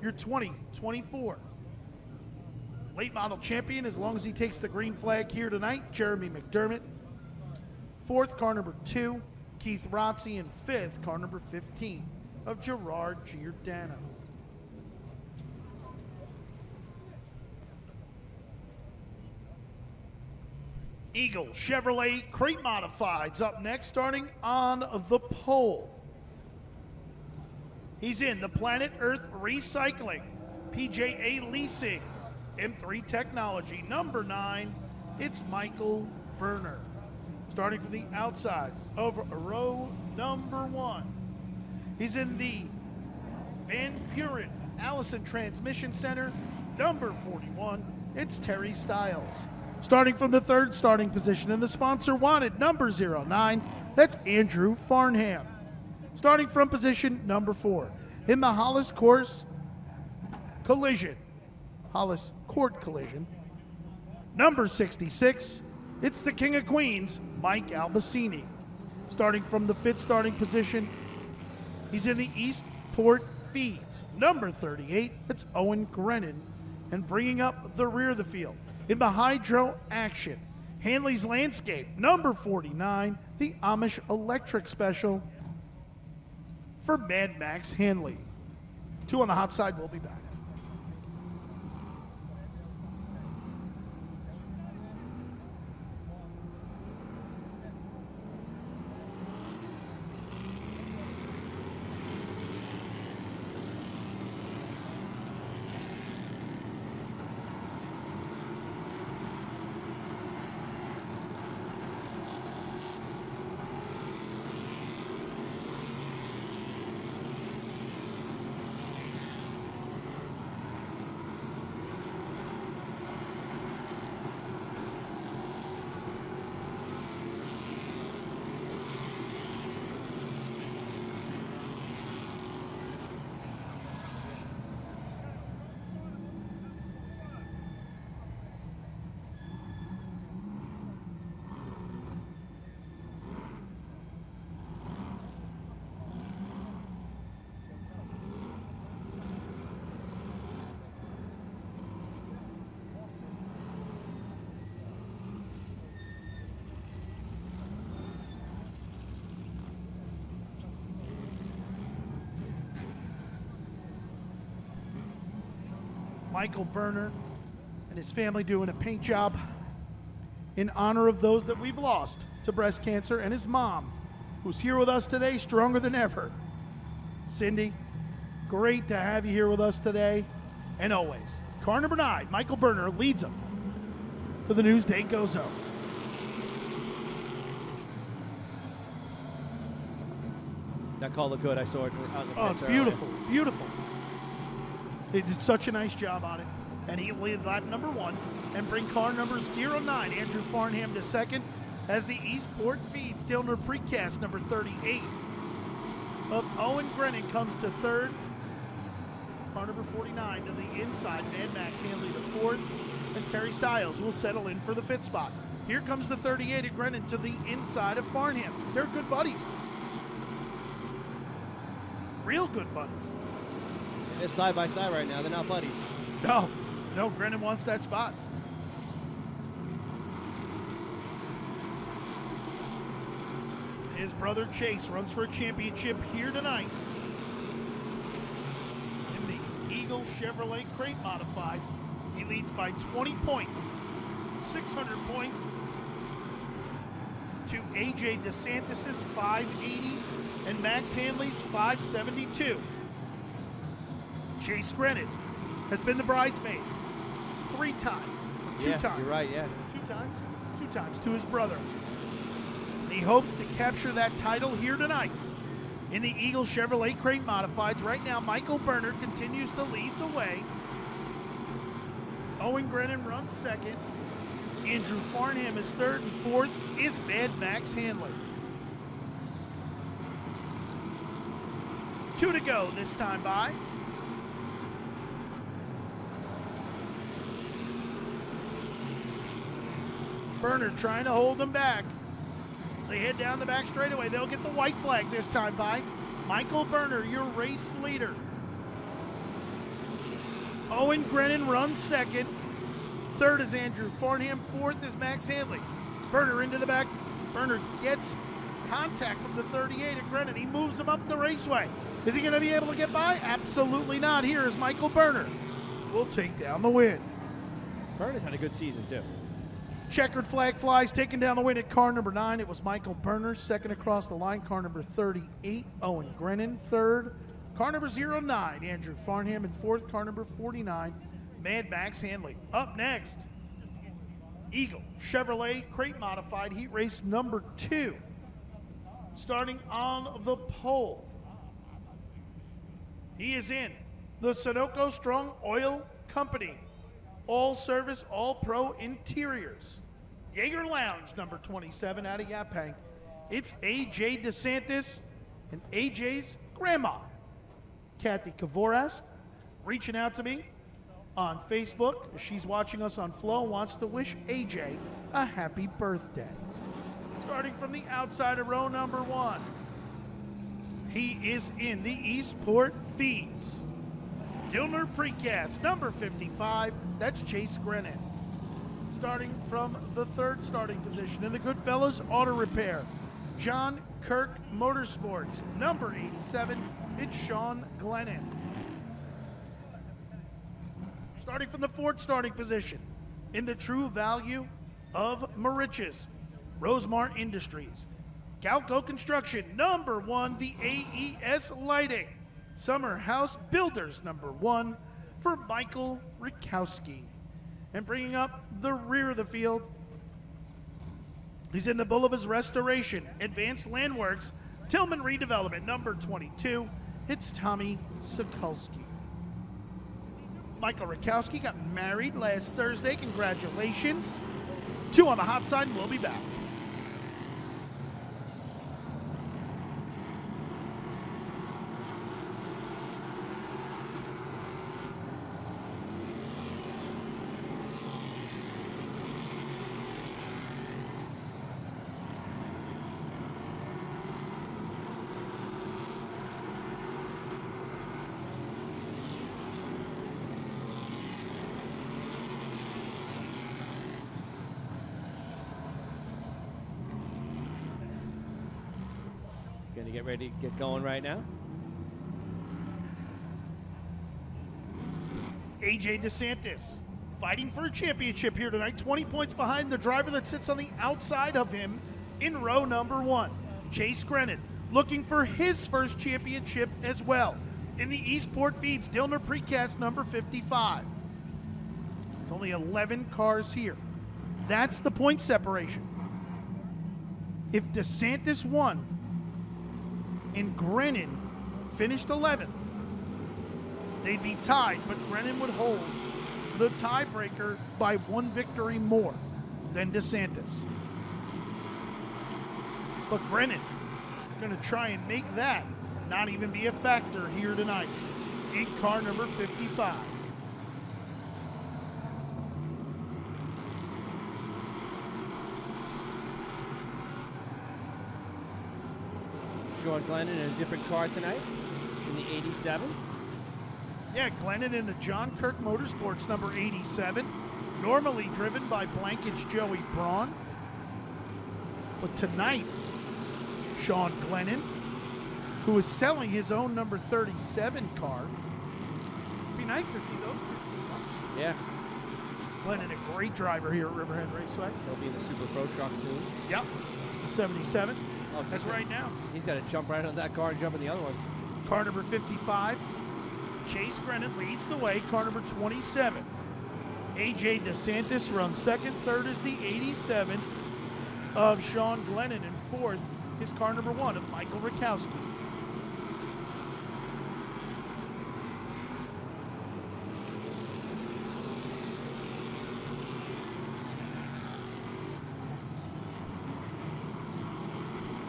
Your 2024 late model champion, as long as he takes the green flag here tonight, Jeremy McDermott. 4th, car number 2, Keith Rotzi, and 5th, car number 15 of Gerard Giordano. Eagle Chevrolet Crate Modifieds up next, starting on the pole. He's in the Planet Earth Recycling, PJA Leasing, M3 Technology. Number 9, it's Michael Berner. Starting from the outside of row number 1. He's in the Van Buren Allison Transmission Center. Number 41, it's Terry Stiles. Starting from the 3rd starting position in the sponsor wanted, number 09, that's Andrew Farnham. Starting from position number 4 in the Hollis Court Collision, number 66, it's the King of Queens, Mike Albacini. Starting from the 5th starting position, he's in the Eastport Feeds, number 38, it's Owen Grennan. And bringing up the rear of the field, in the Hydro Action, Hanley's Landscape, number 49, the Amish Electric Special for Mad Max Hanley. 2 on the hot side, we'll be back. Michael Berner and his family doing a paint job in honor of those that we've lost to breast cancer, and his mom, who's here with us today, stronger than ever. Cindy, great to have you here with us today. And always, car number 9, Michael Berner, leads them to the Newsday Go Zone. That call looked good. I saw it on the Oh, pits it's earlier. beautiful, beautiful. They did such a nice job on it. And he lead lap number 1 and bring car number 09, Andrew Farnham, to second as the Eastport feeds Dillner Precast number 38 of Owen Grennan comes to third. Car number 49 to the inside, Mad Max Hanley to fourth as Terry Stiles will settle in for the fifth spot. Here comes the 38 of Grennan to the inside of Farnham. They're good buddies. Real good buddies. They're side by side right now. They're not buddies. No, Grennan wants that spot. His brother Chase runs for a championship here tonight in the Eagle Chevrolet Crate Modifieds. He leads by 20 points, 600 points to AJ DeSantis' 580 and Max Hanley's 572. Chase Grennan has been the bridesmaid 3 times. Two times. You're right, yeah. 2 times to his brother. And he hopes to capture that title here tonight in the Eagle Chevrolet Crate Modifieds. Right now, Michael Berner continues to lead the way. Owen Grennan runs second. Andrew Farnham is third, and fourth is Mad Max Hanley. 2 to go this time by. Berner trying to hold them back. So they head down the back straightaway. They'll get the white flag this time by. Michael Berner, your race leader. Owen Grennan runs second. Third is Andrew Farnham. Fourth is Max Hanley. Berner into the back. Berner gets contact from the 38 of Grennan. He moves him up the raceway. Is he going to be able to get by? Absolutely not. Here is Michael Berner. Will take down the win. Berner's had a good season, too. Checkered flag flies, taking down the win at car number 9. It was Michael Berner. Second across the line, car number 38, Owen Grennan. Third, car number 09, Andrew Farnham. And fourth, car number 49, Mad Max Hanley. Up next, Eagle Chevrolet Crate Modified Heat Race number 2. Starting on the pole, he is in the Sunoco Strong Oil Company. All service, all pro interiors. Jaeger Lounge, number 27 out of Yaphank. It's AJ DeSantis and AJ's grandma, Kathy Kavoras, reaching out to me on Facebook. She's watching us on Flow, wants to wish AJ a happy birthday. Starting from the outside of row number 1, he is in the Eastport Feeds. Dillner Precast, number 55, that's Chase Grennan. Starting from the third starting position in the Goodfellas Auto Repair, John Kirk Motorsports, number 87, it's Sean Glennon. Starting from the fourth starting position in the True Value of Moriches, Rosemar Industries, Galco Construction, number 1, the AES Lighting, Summer House Builders, number 1 for Michael Rikowski. And bringing up the rear of the field, he's in the Bullivis Restoration, Advanced Landworks, Tillman Redevelopment, number 22, it's Tommy Sokulski. Michael Rikowski got married last Thursday, congratulations. 2 on the hot side, and we'll be back. Gonna get ready to get going right now. AJ DeSantis fighting for a championship here tonight. 20 points behind the driver that sits on the outside of him in row number 1. Chase Grennan looking for his first championship as well. In the Eastport feeds, Dillner Precast number 55. There's only 11 cars here. That's the point separation. If DeSantis won and Grennan finished 11th, they'd be tied, but Grennan would hold the tiebreaker by 1 victory more than DeSantis. But Grennan going to try and make that not even be a factor here tonight in car number 55. Sean Glennon in a different car tonight in the 87. Yeah, Glennon in the John Kirk Motorsports number 87, normally driven by Blanket's Joey Braun. But tonight, Sean Glennon, who is selling his own number 37 car. Be nice to see those two. Yeah, Glennon, a great driver here at Riverhead Raceway. he'll be in the Super Pro truck soon. Yep, 77. Oh, That's right now. He's got to jump right on that car and jump in the other one. Car number 55, Chase Grennan leads the way. Car number 27, AJ DeSantis runs second. Third is the 87 of Sean Glennon. And fourth is car number 1 of Michael Rakowski.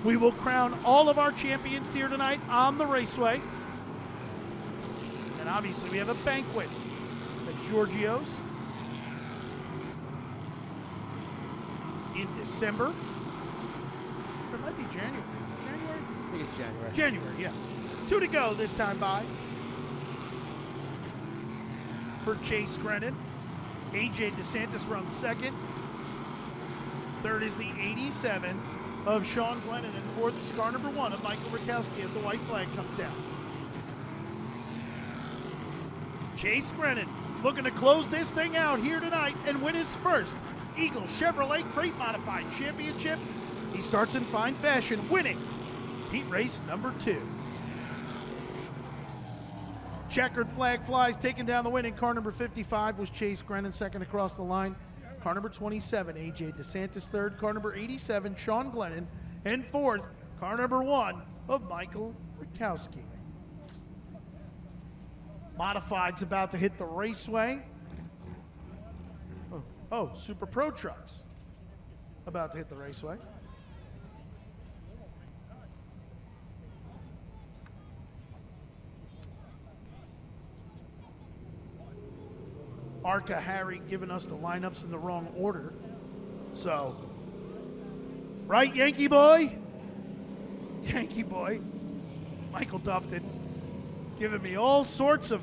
We will crown all of our champions here tonight on the raceway. And obviously we have a banquet at Giorgio's in December. Or it might be January. January? I think it's January. January, yeah. 2 to go this time by for Chase Grennan. AJ DeSantis runs second. Third is the 87 of Sean Glennon, and fourth is car number 1 of Michael Rakowski as the white flag comes down. Chase Grennan looking to close this thing out here tonight and win his first Eagle Chevrolet Crate Modified Championship. He starts in fine fashion, winning heat race number 2. Checkered flag flies, taking down the win in car number 55 was Chase Grennan, second across the line. Car number 27, AJ DeSantis third. Car number 87, Sean Glennon. And fourth, car number 1 of Michael Rakowski. Modified's about to hit the raceway. Oh, Super Pro trucks about to hit the raceway. Arca Harry giving us the lineups in the wrong order. So, right, Yankee boy? Yankee boy. Michael Dufton giving me all sorts of,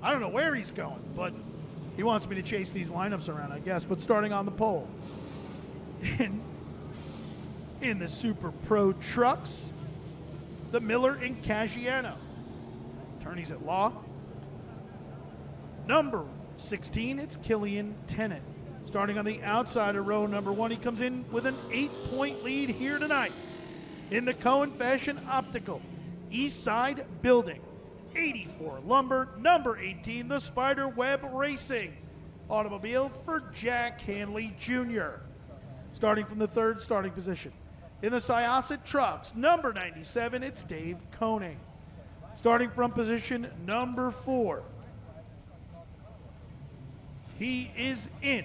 I don't know where he's going, but he wants me to chase these lineups around, I guess. But starting on the pole. In the Super Pro trucks, the Miller and Caggiano. Attorneys at law. Number 16, it's Killian Tennant. Starting on the outside of row number 1, he comes in with an 8-point lead here tonight. In the Cohen Fashion Optical, East Side Building, 84 Lumber, number 18, the Spider Web Racing automobile for Jack Hanley Jr. Starting from the third starting position. In the Syosset Trucks, number 97, it's Dave Koenig. Starting from position number 4, he is in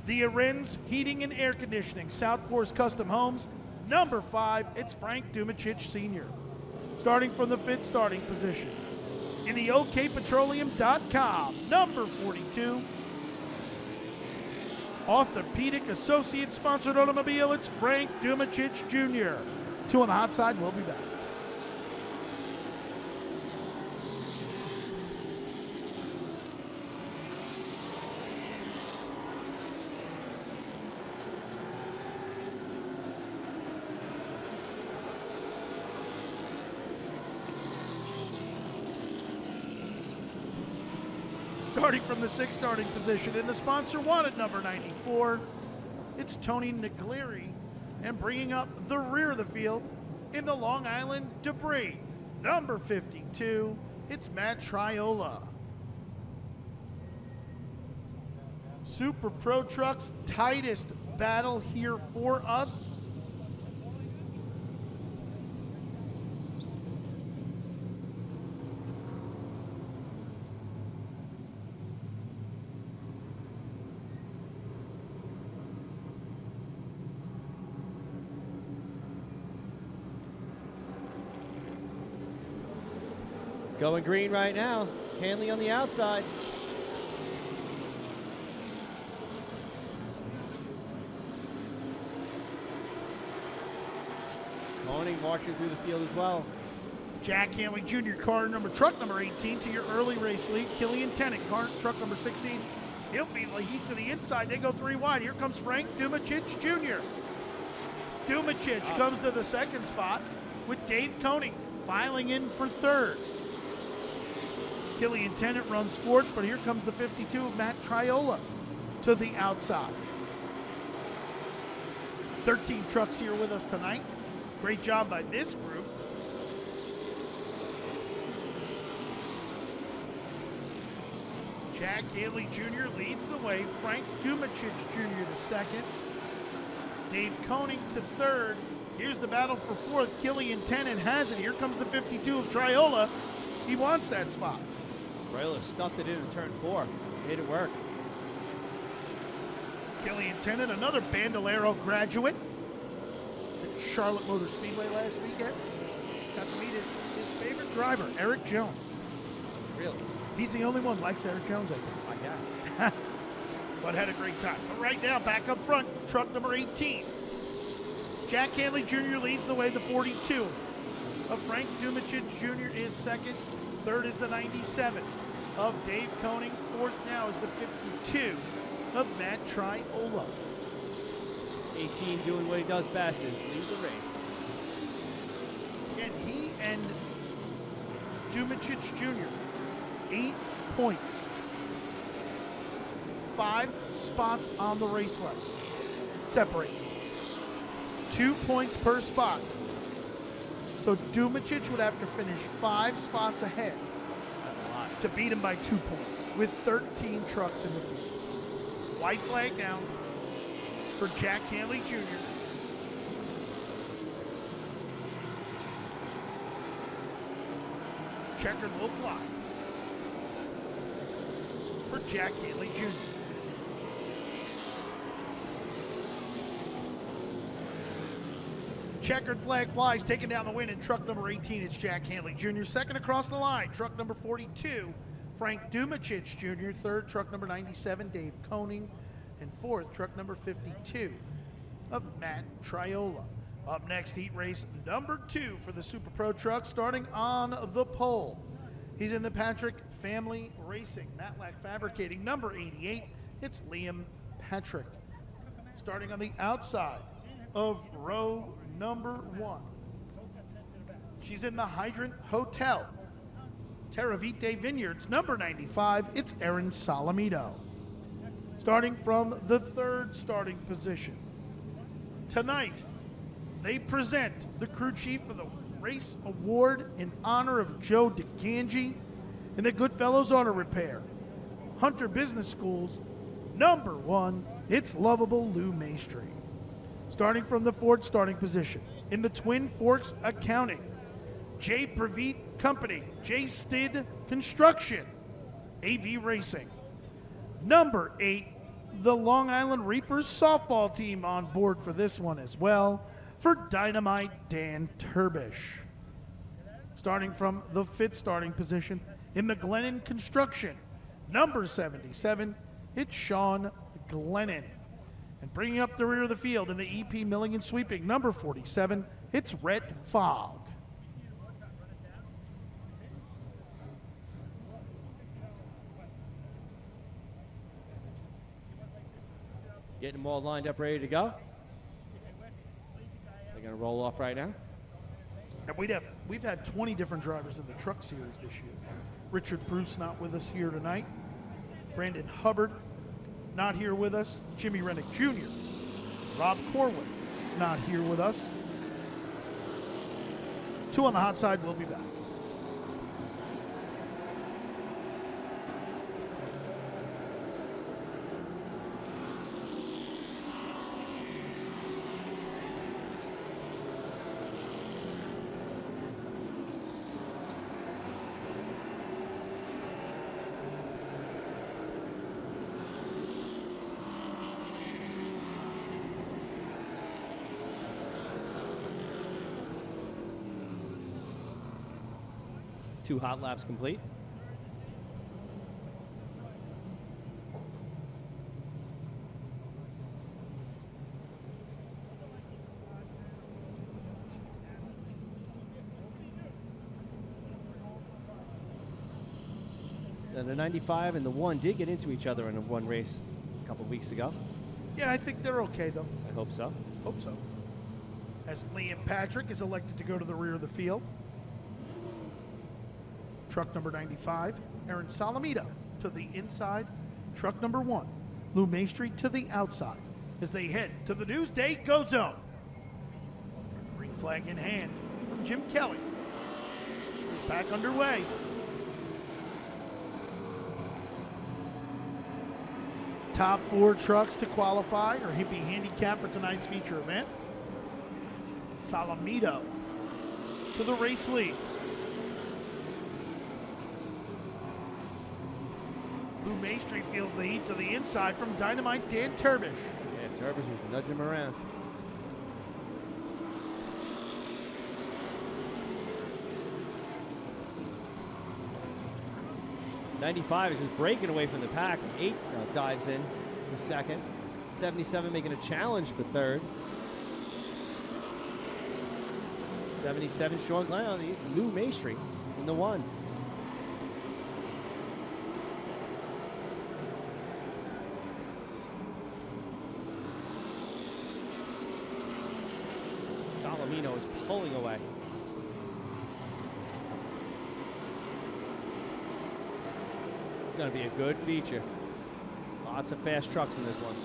the Arens Heating and Air Conditioning, Southport's Custom Homes. Number 5, it's Frank Dumachich Sr. Starting from the 5th starting position. In the OKPetroleum.com, number 42, Orthopedic Associate sponsored automobile, it's Frank Dumachich Jr. 2 on the hot side, we'll be back. Starting from the 6th starting position in the sponsor wanted number 94, it's Tony Naglieri. And bringing up the rear of the field in the Long Island Debris, number 52, it's Matt Triola. Super Pro Trucks tightest battle here for us. Going green right now. Hanley on the outside. Koenig marching through the field as well. Jack Hanley Jr., truck number 18 to your early race lead. Killian Tennant, truck number 16. He'll be heat to the inside. They go 3 wide. Here comes Frank Dumachich Jr. Dumachich comes to the 2nd spot with Dave Koenig filing in for 3rd. Killian Tennant runs 4th, but here comes the 52 of Matt Triola to the outside. 13 trucks here with us tonight. Great job by this group. Jack Haley Jr. leads the way. Frank Dumachich Jr. to 2nd. Dave Koenig to 3rd. Here's the battle for 4th. Killian Tennant has it. Here comes the 52 of Triola. He wants that spot. Triola stuffed it in turn 4. Made it work. Killian Tennant, another Bandolero graduate. Was at Charlotte Motor Speedway last weekend. Got to meet his favorite driver, Eric Jones. Really? He's the only one who likes Eric Jones, I think. I guess. But had a great time. But right now, back up front, truck number 18. Jack Hanley Jr. leads the way, the 42 of Frank Dumachich Jr. is 2nd. 3rd is the 97 of Dave Koenig. 4th now is the 52 of Matt Triola. 18 doing what he does best is lead the race. And he and Dumachich Jr. 8 points. 5 spots on the race line. Separates. 2 points per spot. So Dumachich would have to finish 5 spots ahead to beat him by 2 points with 13 trucks in the field. White flag down for Jack Hanley Jr. Checkered will fly for Jack Hanley Jr. Checkered flag flies, taking down the win in truck number 18. It's Jack Hanley Jr. 2nd across the line, truck number 42, Frank Dumachich Jr. 3rd, truck number 97, Dave Koenig. And 4th, truck number 52 of Matt Triola. Up next, heat race number 2 for the Super Pro truck, starting on the pole. He's in the Patrick Family Racing, Matlack Fabricating, number 88. It's Liam Patrick. Starting on the outside of row number 1. She's in the Hydrant Hotel, Terravite Vineyards, number 95. It's Erin Salamito. Starting from the 3rd starting position. Tonight, they present the crew chief of the race award in honor of Joe DeGangi and the Goodfellows Auto Repair. Hunter Business School's number 1, it's lovable Lou Maestri. Starting from the 4th starting position, in the Twin Forks Accounting, J. Preveet Company, J. Stid Construction, AV Racing. Number 8, the Long Island Reapers softball team on board for this one as well, for Dynamite Dan Turbish. Starting from the 5th starting position, in the Glennon Construction, number 77, it's Sean Glennon. And bringing up the rear of the field in the EP Milling and Sweeping, number 47, it's Rhett Fogg. Getting them all lined up, ready to go. They're going to roll off right now. And we've had 20 different drivers in the truck series this year. Richard Bruce not with us here tonight. Brandon Hubbard, not here with us. Jimmy Rennick Jr., Rob Corwin, not here with us. 2 on the hot side, we'll be back. Two hot laps complete. And the 95 and the 1 did get into each other in one race a couple weeks ago. Yeah, I think they're okay, though. I hope so. Hope so. As Liam Patrick is elected to go to the rear of the field. Truck number 95, Aaron Salamito to the inside. Truck number 1, Lou Maestri to the outside as they head to the Newsday Go Zone. Green flag in hand from Jim Kelly. Back underway. Top 4 trucks to qualify or be handicapped for tonight's feature event. Salamito to the race lead. Lou Maestri feels the heat to the inside from Dynamite Dan Turbish. Yeah, Turbish was nudging him around. '95 is just breaking away from the pack. 8 dives in for second. 77 making a challenge for third. 77 Sean Glenn on the Lou Maestri in the 1. Salamino is pulling away. It's going to be a good feature. Lots of fast trucks in this one.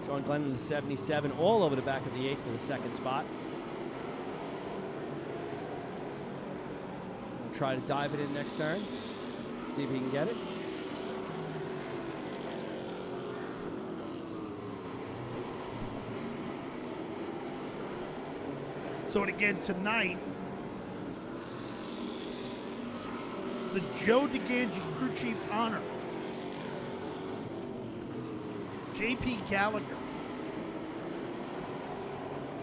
Sean Glenn in the 77, all over the back of the 8 for the second spot. We'll try to dive it in next turn. See if he can get it. So again tonight, the Joe DeGangi Crew Chief Honor, J.P. Gallagher,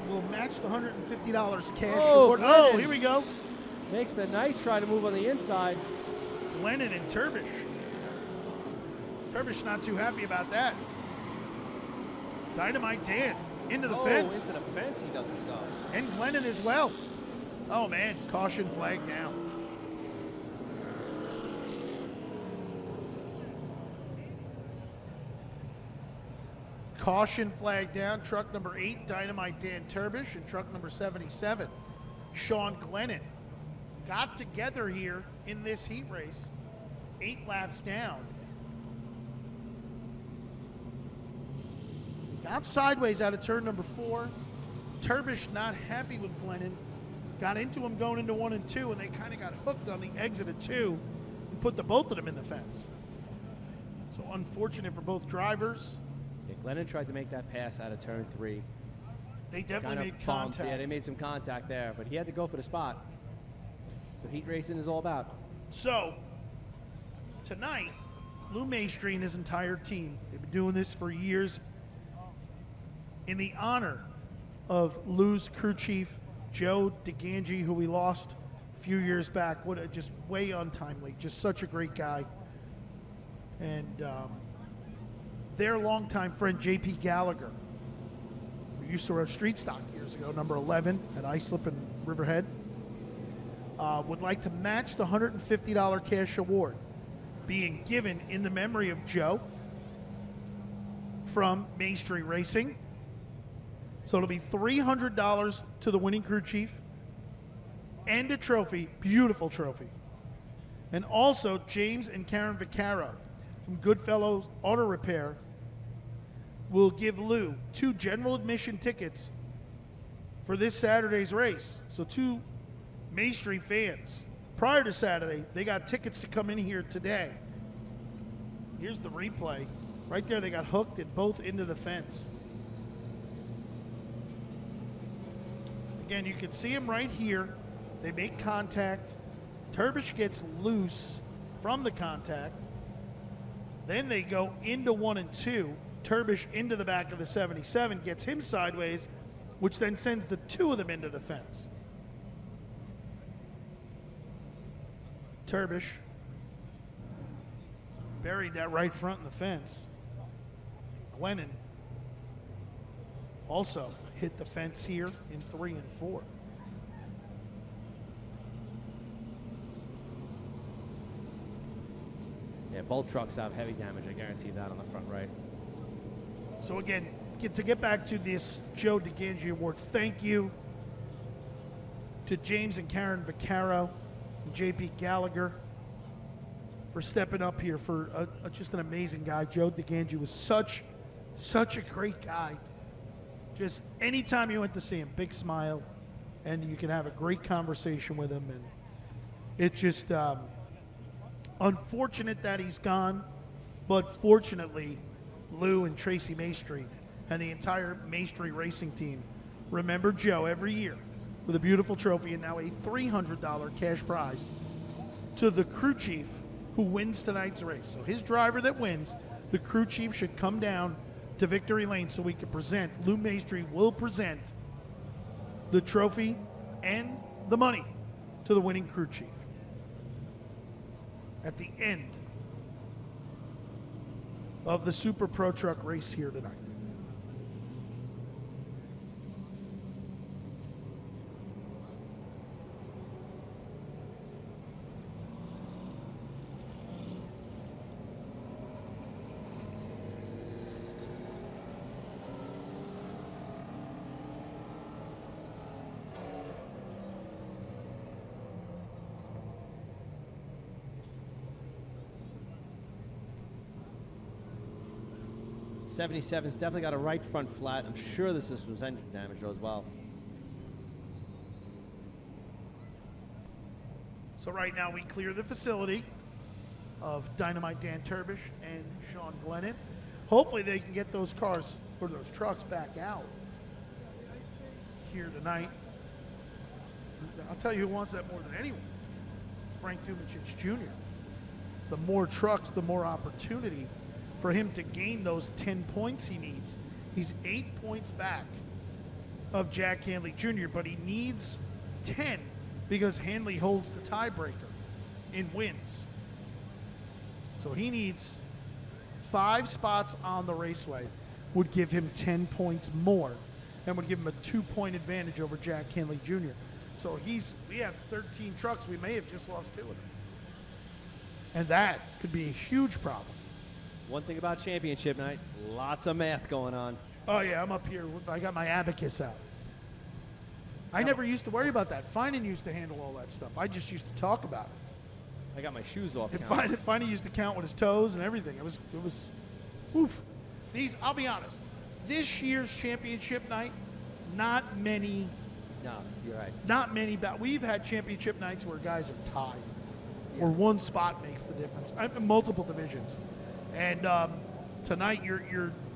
will match the $150 cash award. Oh, here we go. Makes the nice try to move on the inside. Lennon and Turbish. Turbish not too happy about that. Dynamite Dan into the fence. Into the fence he does himself. And Glennon as well. Oh man, caution flag down. Caution flag down. Truck number 8, Dynamite Dan Turbish, and truck number 77, Sean Glennon. Got together here in this heat race. 8 laps down. Got sideways out of turn number 4. Turbish not happy with Glennon. Got into him going into 1 and 2, and they kind of got hooked on the exit of 2 and put the both of them in the fence. So unfortunate for both drivers. Yeah, Glennon tried to make that pass out of turn 3. They definitely Kind of made bumped. contact. Yeah, they made some contact there, but he had to go for the spot. That's what heat racing is all about. So tonight, Lou Maestri and his entire team, they've been doing this for years in the honor of Lou's crew chief, Joe DeGangi, who we lost a few years back. Just way untimely. Just such a great guy. And their longtime friend, J.P. Gallagher, who used to run street stock years ago, number 11 at Islip in Riverhead, would like to match the $150 cash award being given in the memory of Joe from Maestri Racing. So it'll be $300 to the winning crew chief and a trophy, beautiful trophy, And also, James and Karen Vaccaro from Goodfellows Auto Repair will give Lou 2 general admission tickets for this Saturday's race. So 2 Maestri fans, prior to Saturday, they got tickets to come in here today. Here's the replay. Right there, they got hooked and both into the fence. Again, you can see them right here. They make contact. Turbish gets loose from the contact. Then they go into 1 and 2. Turbish into the back of the 77, gets him sideways, which then sends the 2 of them into the fence. Turbish buried that right front in the fence. Glennon also hit the fence here in 3 and 4. Yeah, both trucks have heavy damage. I guarantee that on the front right. So again, to get back to this Joe DeGangi Award, thank you to James and Karen Vaccaro and JP Gallagher for stepping up here for just an amazing guy. Joe DeGangi was such a great guy. Just anytime you went to see him, big smile, and you can have a great conversation with him. And it just unfortunate that he's gone, but fortunately, Lou and Tracy Maestri and the entire Maestri racing team remember Joe every year with a beautiful trophy and now a $300 cash prize to the crew chief who wins tonight's race. So his driver that wins, the crew chief should come down to Victory Lane so we can present. Lou Maestri will present the trophy and the money to the winning crew chief at the end of the Super Pro Truck race here tonight. '77's definitely got a right front flat. I'm sure the system's engine damage though as well. So right now we clear the facility of Dynamite Dan Turbish and Sean Glennon. Hopefully they can get those cars or those trucks back out here tonight. I'll tell you who wants that more than anyone. Frank Dumachich Jr. The more trucks, the more opportunity for him to gain those 10 points he needs. He's 8 points back of Jack Hanley Jr., but he needs 10 because Hanley holds the tiebreaker in wins. So he needs 5 spots on the raceway, would give him 10 points more, and would give him a 2-point advantage over Jack Hanley Jr. So we have 13 trucks. We may have just lost 2 of them. And that could be a huge problem. One thing about championship night, lots of math going on. Oh, yeah, I'm up here. I got my abacus out. I never used to worry about that. Finan used to handle all that stuff. I just used to talk about it. I got my shoes off. And Finan used to count with his toes and everything. It was, oof. I'll be honest. This year's championship night, not many. No, you're right. Not many. We've had championship nights where guys are tied, where one spot makes the difference. Multiple divisions. And tonight,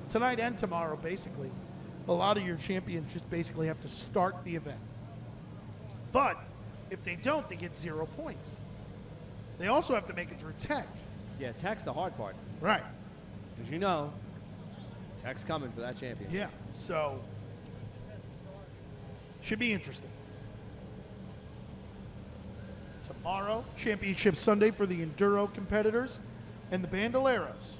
tonight and tomorrow, basically, a lot of your champions just basically have to start the event. But if they don't, they get 0 points. They also have to make it through tech. Yeah, tech's the hard part. Right. As you know, tech's coming for that champion. Yeah. So should be interesting. Tomorrow, Championship Sunday for the Enduro competitors and the Bandoleros.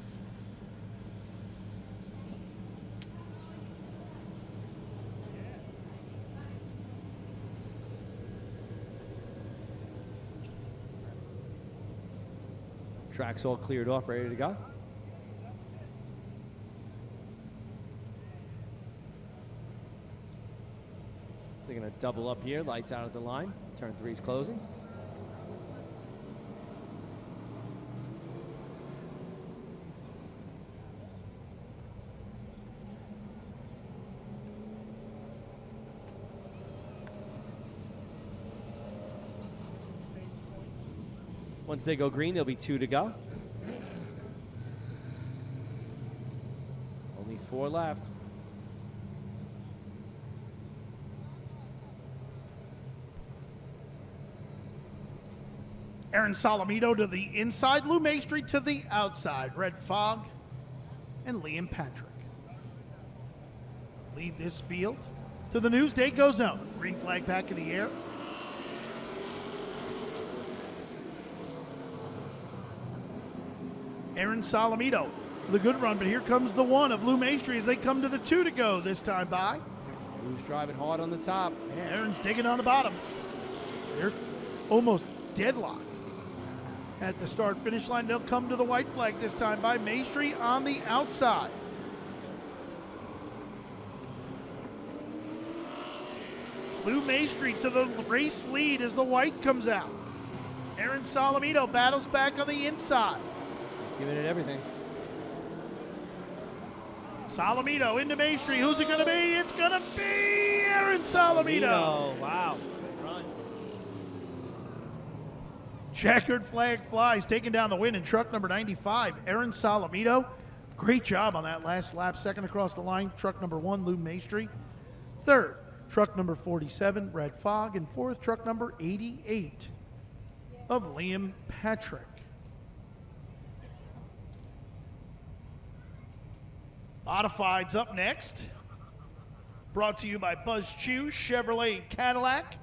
Track's all cleared off, ready to go. They're going to double up here, lights out at the line. Turn 3's closing. Once they go green, there'll be 2 to go. Only 4 left. Aaron Solomito to the inside, Lou Maestri to the outside. Red Fog and Liam Patrick lead this field to the Newsday Go Zone. Green flag back in the air. Aaron Solomito with a good run, but here comes the 1 of Lou Maestri as they come to the 2 to go this time by. Lou's driving hard on the top. Yeah, Aaron's digging on the bottom. They're almost deadlocked at the start-finish line. They'll come to the white flag this time by Maestri on the outside. Lou Maestri to the race lead as the white comes out. Aaron Solomito battles back on the inside. Giving it everything. Solomito into Maestri. Who's it going to be? It's going to be Aaron Solomito. Wow. Run. Checkered flag flies, taking down the win in truck number 95, Aaron Solomito. Great job on that last lap. Second across the line, truck number 1, Lou Maestri. Third, truck number 47, Red Fog. And fourth, truck number 88 of Liam Patrick. Modifieds up next. Brought to you by Buzz Chew, Chevrolet, and Cadillac.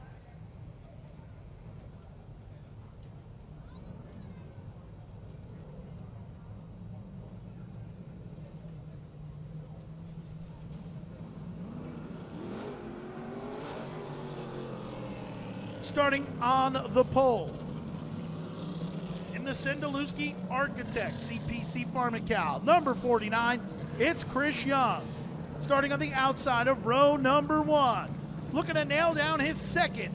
Starting on the pole, in the Sendeluski Architect CPC Pharmacal, number 49, it's Chris Young. Starting on the outside of row number 1, looking to nail down his second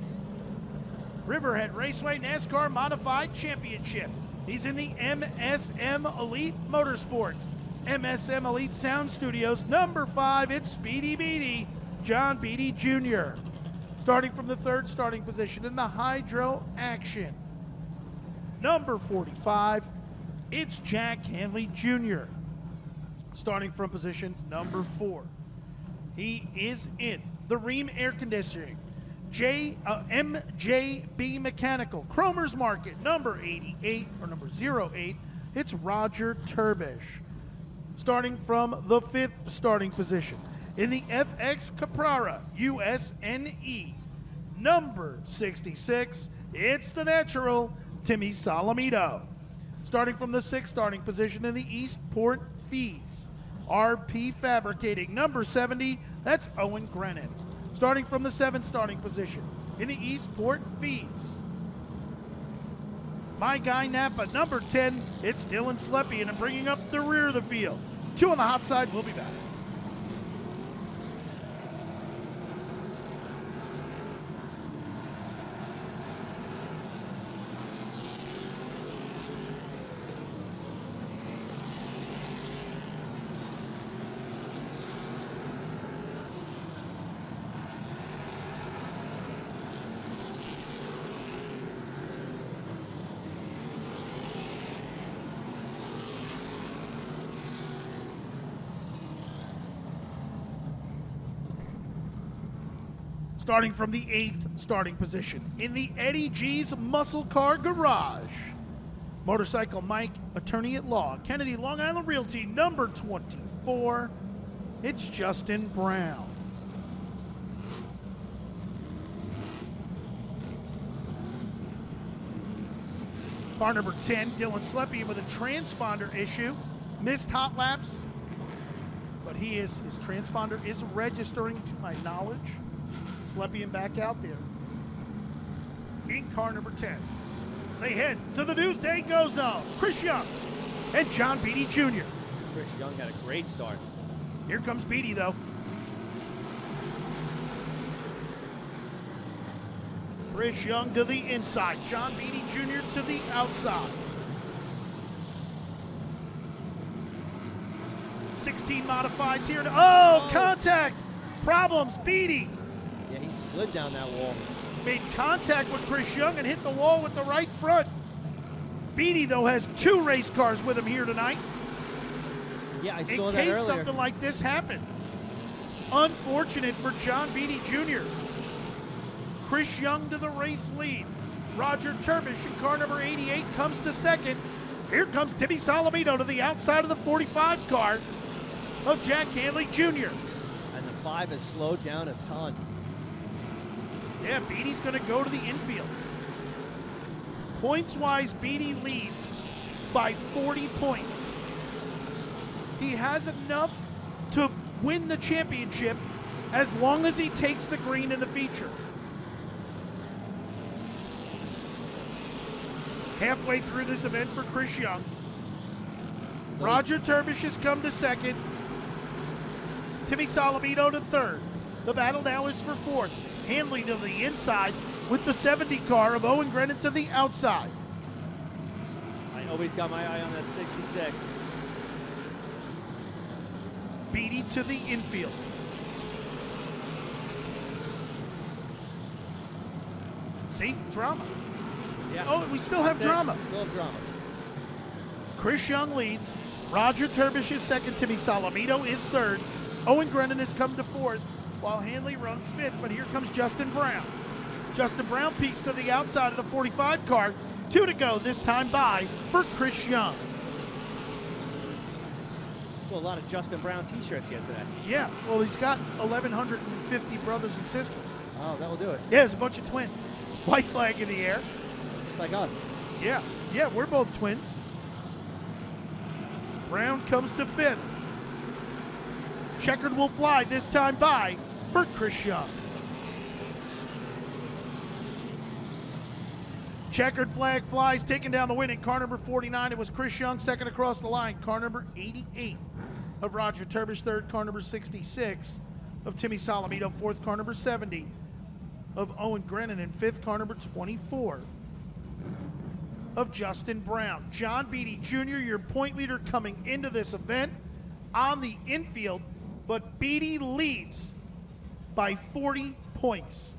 Riverhead Raceway NASCAR Modified Championship. He's in the MSM Elite Motorsports, MSM Elite Sound Studios, number 5, it's Speedy Beatty, John Beatty Jr. Starting from the third starting position in the Hydro Action, number 45, it's Jack Hanley Jr. Starting from position number 4, he is in the Ream Air Conditioning, MJB Mechanical, Cromer's Market, number 88, or number 08, it's Roger Turbish. Starting from the 5th starting position, in the FX Caprara USNE, number 66, it's the natural, Timmy Solomito. Starting from the 6th starting position in the Eastport Fees, RP Fabricating, number 70, that's Owen Grennan. Starting from the 7th starting position in the Eastport Fees, my guy Napa, number 10, it's Dylan Slepian, and bringing up the rear of the field. 2 on the hot side, we'll be back. Starting from the 8th starting position in the Eddie G's Muscle Car Garage, Motorcycle Mike, Attorney at Law, Kennedy Long Island Realty, number 24, it's Justin Brown. Car number 10, Dylan Slepian with a transponder issue, missed hot laps, but his transponder is registering to my knowledge. Slepian back out there in car number 10. Say head to the Newsday Go Zone. Chris Young and John Beatty Jr. Chris Young had a great start. Here comes Beatty, though. Chris Young to the inside. John Beatty Jr. to the outside. 16 modifieds here. Contact. Problems. Beatty. Yeah, he slid down that wall. Made contact with Chris Young and hit the wall with the right front. Beatty, though, has 2 race cars with him here tonight Yeah, I in saw that case earlier. something like this happened. Unfortunate for John Beatty Jr. Chris Young to the race lead. Roger Turbish in car number 88 comes to second. Here comes Timmy Salamito to the outside of the 45 car of Jack Hanley Jr. And the 5 has slowed down a ton. Yeah, Beatty's going to go to the infield. Points-wise, Beatty leads by 40 points. He has enough to win the championship as long as he takes the green in the feature. Halfway through this event for Chris Young. Roger Turbish has come to second. Timmy Salamito to third. The battle now is for fourth. Hanley to the inside with the 70 car of Owen Grennan to the outside. I always got my eye on that 66. Beatty to the infield. See? Drama. Yeah. Oh, we still have That's it. drama. Still have drama. Chris Young leads. Roger Turbish is second. Timmy Salamito is third. Owen Grennan has come to fourth, while Hanley runs fifth. But here comes Justin Brown. Justin Brown peeks to the outside of the 45 car. 2 to go, this time by for Chris Young. Well, a lot of Justin Brown t-shirts here today. Yeah, well, he's got 1,150 brothers and sisters. Oh, that'll do it. Yeah, there's a bunch of twins. White flag in the air. It's like us. Yeah, we're both twins. Brown comes to fifth. Checkered will fly, this time by for Chris Young. Checkered flag flies, taking down the win in car number 49. It was Chris Young, second across the line. Car number 88 of Roger Turbish, third. Car number 66 of Timmy Salamito, fourth. Car number 70 of Owen Grennan, and fifth. Car number 24 of Justin Brown. John Beatty Jr., your point leader coming into this event on the infield, but Beatty leads by 40 points.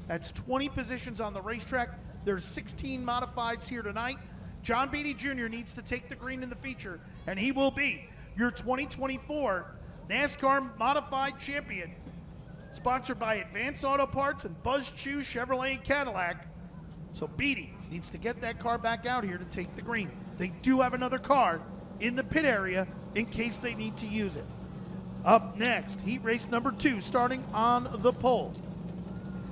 That's 20 positions on the racetrack. There's 16 modifieds here tonight. John Beatty Jr. needs to take the green in the feature, and he will be your 2024 NASCAR Modified Champion. Sponsored by Advanced Auto Parts and Buzz Chew Chevrolet and Cadillac. So Beatty needs to get that car back out here to take the green. They do have another car in the pit area in case they need to use it. Up next, heat race number 2, starting on the pole.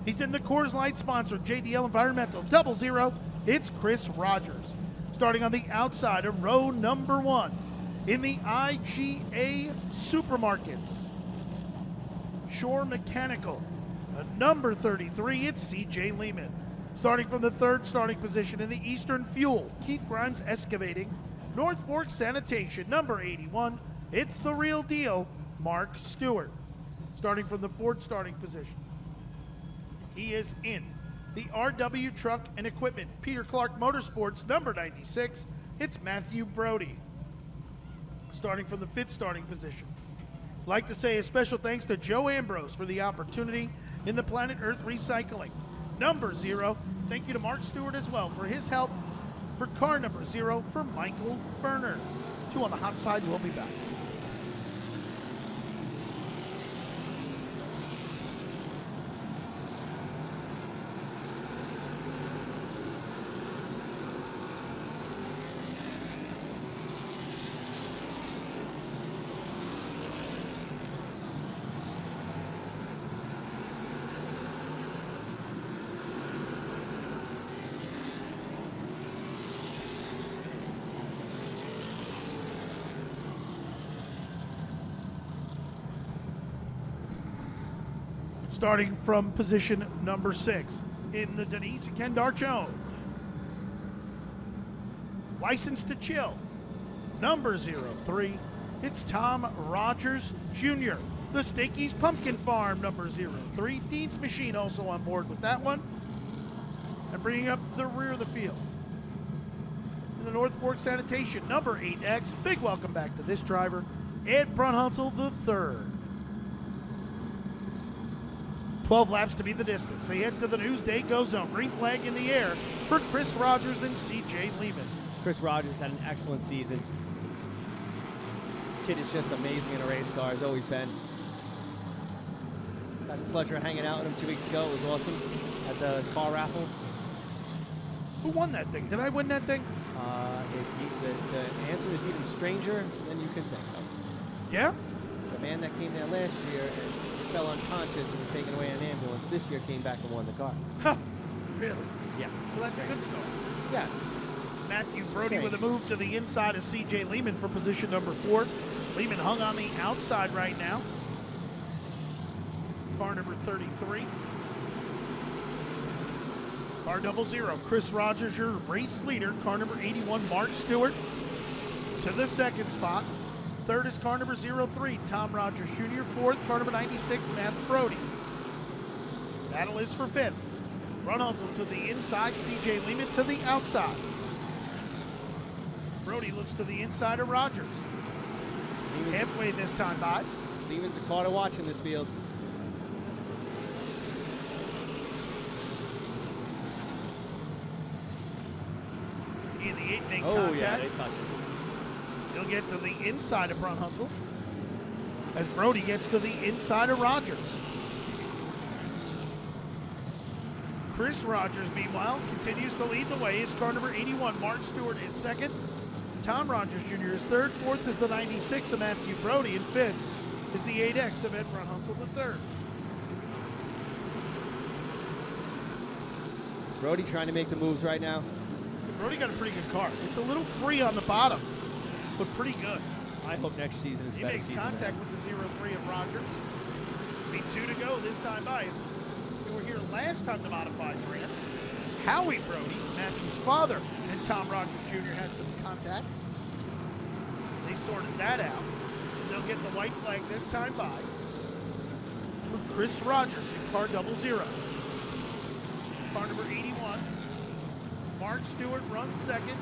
He's in the Coors Light sponsored JDL Environmental 00. It's Chris Rogers. Starting on the outside of row number 1 in the IGA Supermarkets. Shore Mechanical, number 33, it's CJ Lehman. Starting from the third starting position in the Eastern Fuel, Keith Grimes Excavating. North Fork Sanitation, number 81, it's the real deal, Mark Stewart. Starting from the fourth starting position, he is in the RW Truck and Equipment, Peter Clark Motorsports, number 96, it's Matthew Brody. Starting from the fifth starting position, I'd like to say a special thanks to Joe Ambrose for the opportunity in the Planet Earth Recycling. Number 0, thank you to Mark Stewart as well for his help for car number 0 for Michael Berner. 2 on the hot side, we'll be back. Starting from position number 6 in the Denise and Ken Darchone. License to Chill, number 03, it's Tom Rogers Jr. The Stakey's Pumpkin Farm, number 03. Dean's Machine also on board with that one. And bringing up the rear of the field, in the North Fork Sanitation, number 8X. Big welcome back to this driver, Ed Brunhunzel III. 12 laps to be the distance. They head to the Newsday Go Zone. Green flag in the air for Chris Rogers and CJ Lehman. Chris Rogers had an excellent season. Kid is just amazing in a race car, has always been. Had the pleasure of hanging out with him 2 weeks ago. It was awesome at the car raffle. Who won that thing? Did I win that thing? The answer is even stranger than you can think of. Yeah? The man that came there last year and fell unconscious and was taken away in an ambulance this year came back and won the car. Huh. Really? Yeah. Well, that's a good story. Yeah. Matthew Brody Okay. with a move to the inside of C.J. Lehman for position number 4. Lehman hung on the outside right now. Car number 33. Car 00. Chris Rogers, your race leader. Car number 81, Mark Stewart, to the second spot. Third is car number 03, Tom Rogers Jr. Fourth, car number 96, Matthew Brody. Battle is for fifth. Brunholzl to the inside, C.J. Lehman to the outside. Brody looks to the inside of Rogers. Halfway this time by. Lehman's a car to watch in this field. In the 8 make Oh, contact. yeah, they touch it. He'll get to the inside of Brunholzl as Brody gets to the inside of Rogers. Chris Rogers, meanwhile, continues to lead the way. His car number 81, Mark Stewart, is second. Tom Rogers Jr. is third. Fourth is the 96 of Matthew Brody. And fifth is the 8X of Ed Brunholzl, the third. Brody trying to make the moves right now. Brody got a pretty good car. It's a little free on the bottom, but pretty good. I hope next season is He better makes season contact than with the 03 of Rogers. Be 2 to go this time by. They were here last time the modified ran. Howie Brody, Matthew's father, and Tom Rogers Jr. had some contact. They sorted that out. They'll get the white flag this time by. With Chris Rogers in car 00. Car number 81. Mark Stewart runs second.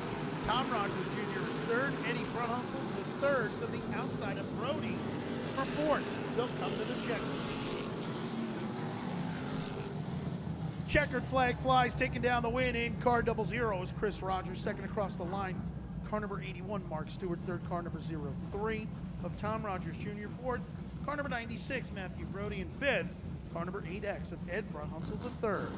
Tom Rogers Jr. is third. Eddie Brunholzl the third to the outside of Brody for fourth. They'll come to the checker. Checkered flag flies, taking down the win in car 00 is Chris Rogers. Second across the line, car number 81, Mark Stewart. Third, car number 03 of Tom Rogers Jr. Fourth, car number 96, Matthew Brody. And fifth, car number 8X of Ed Brunholzl the third.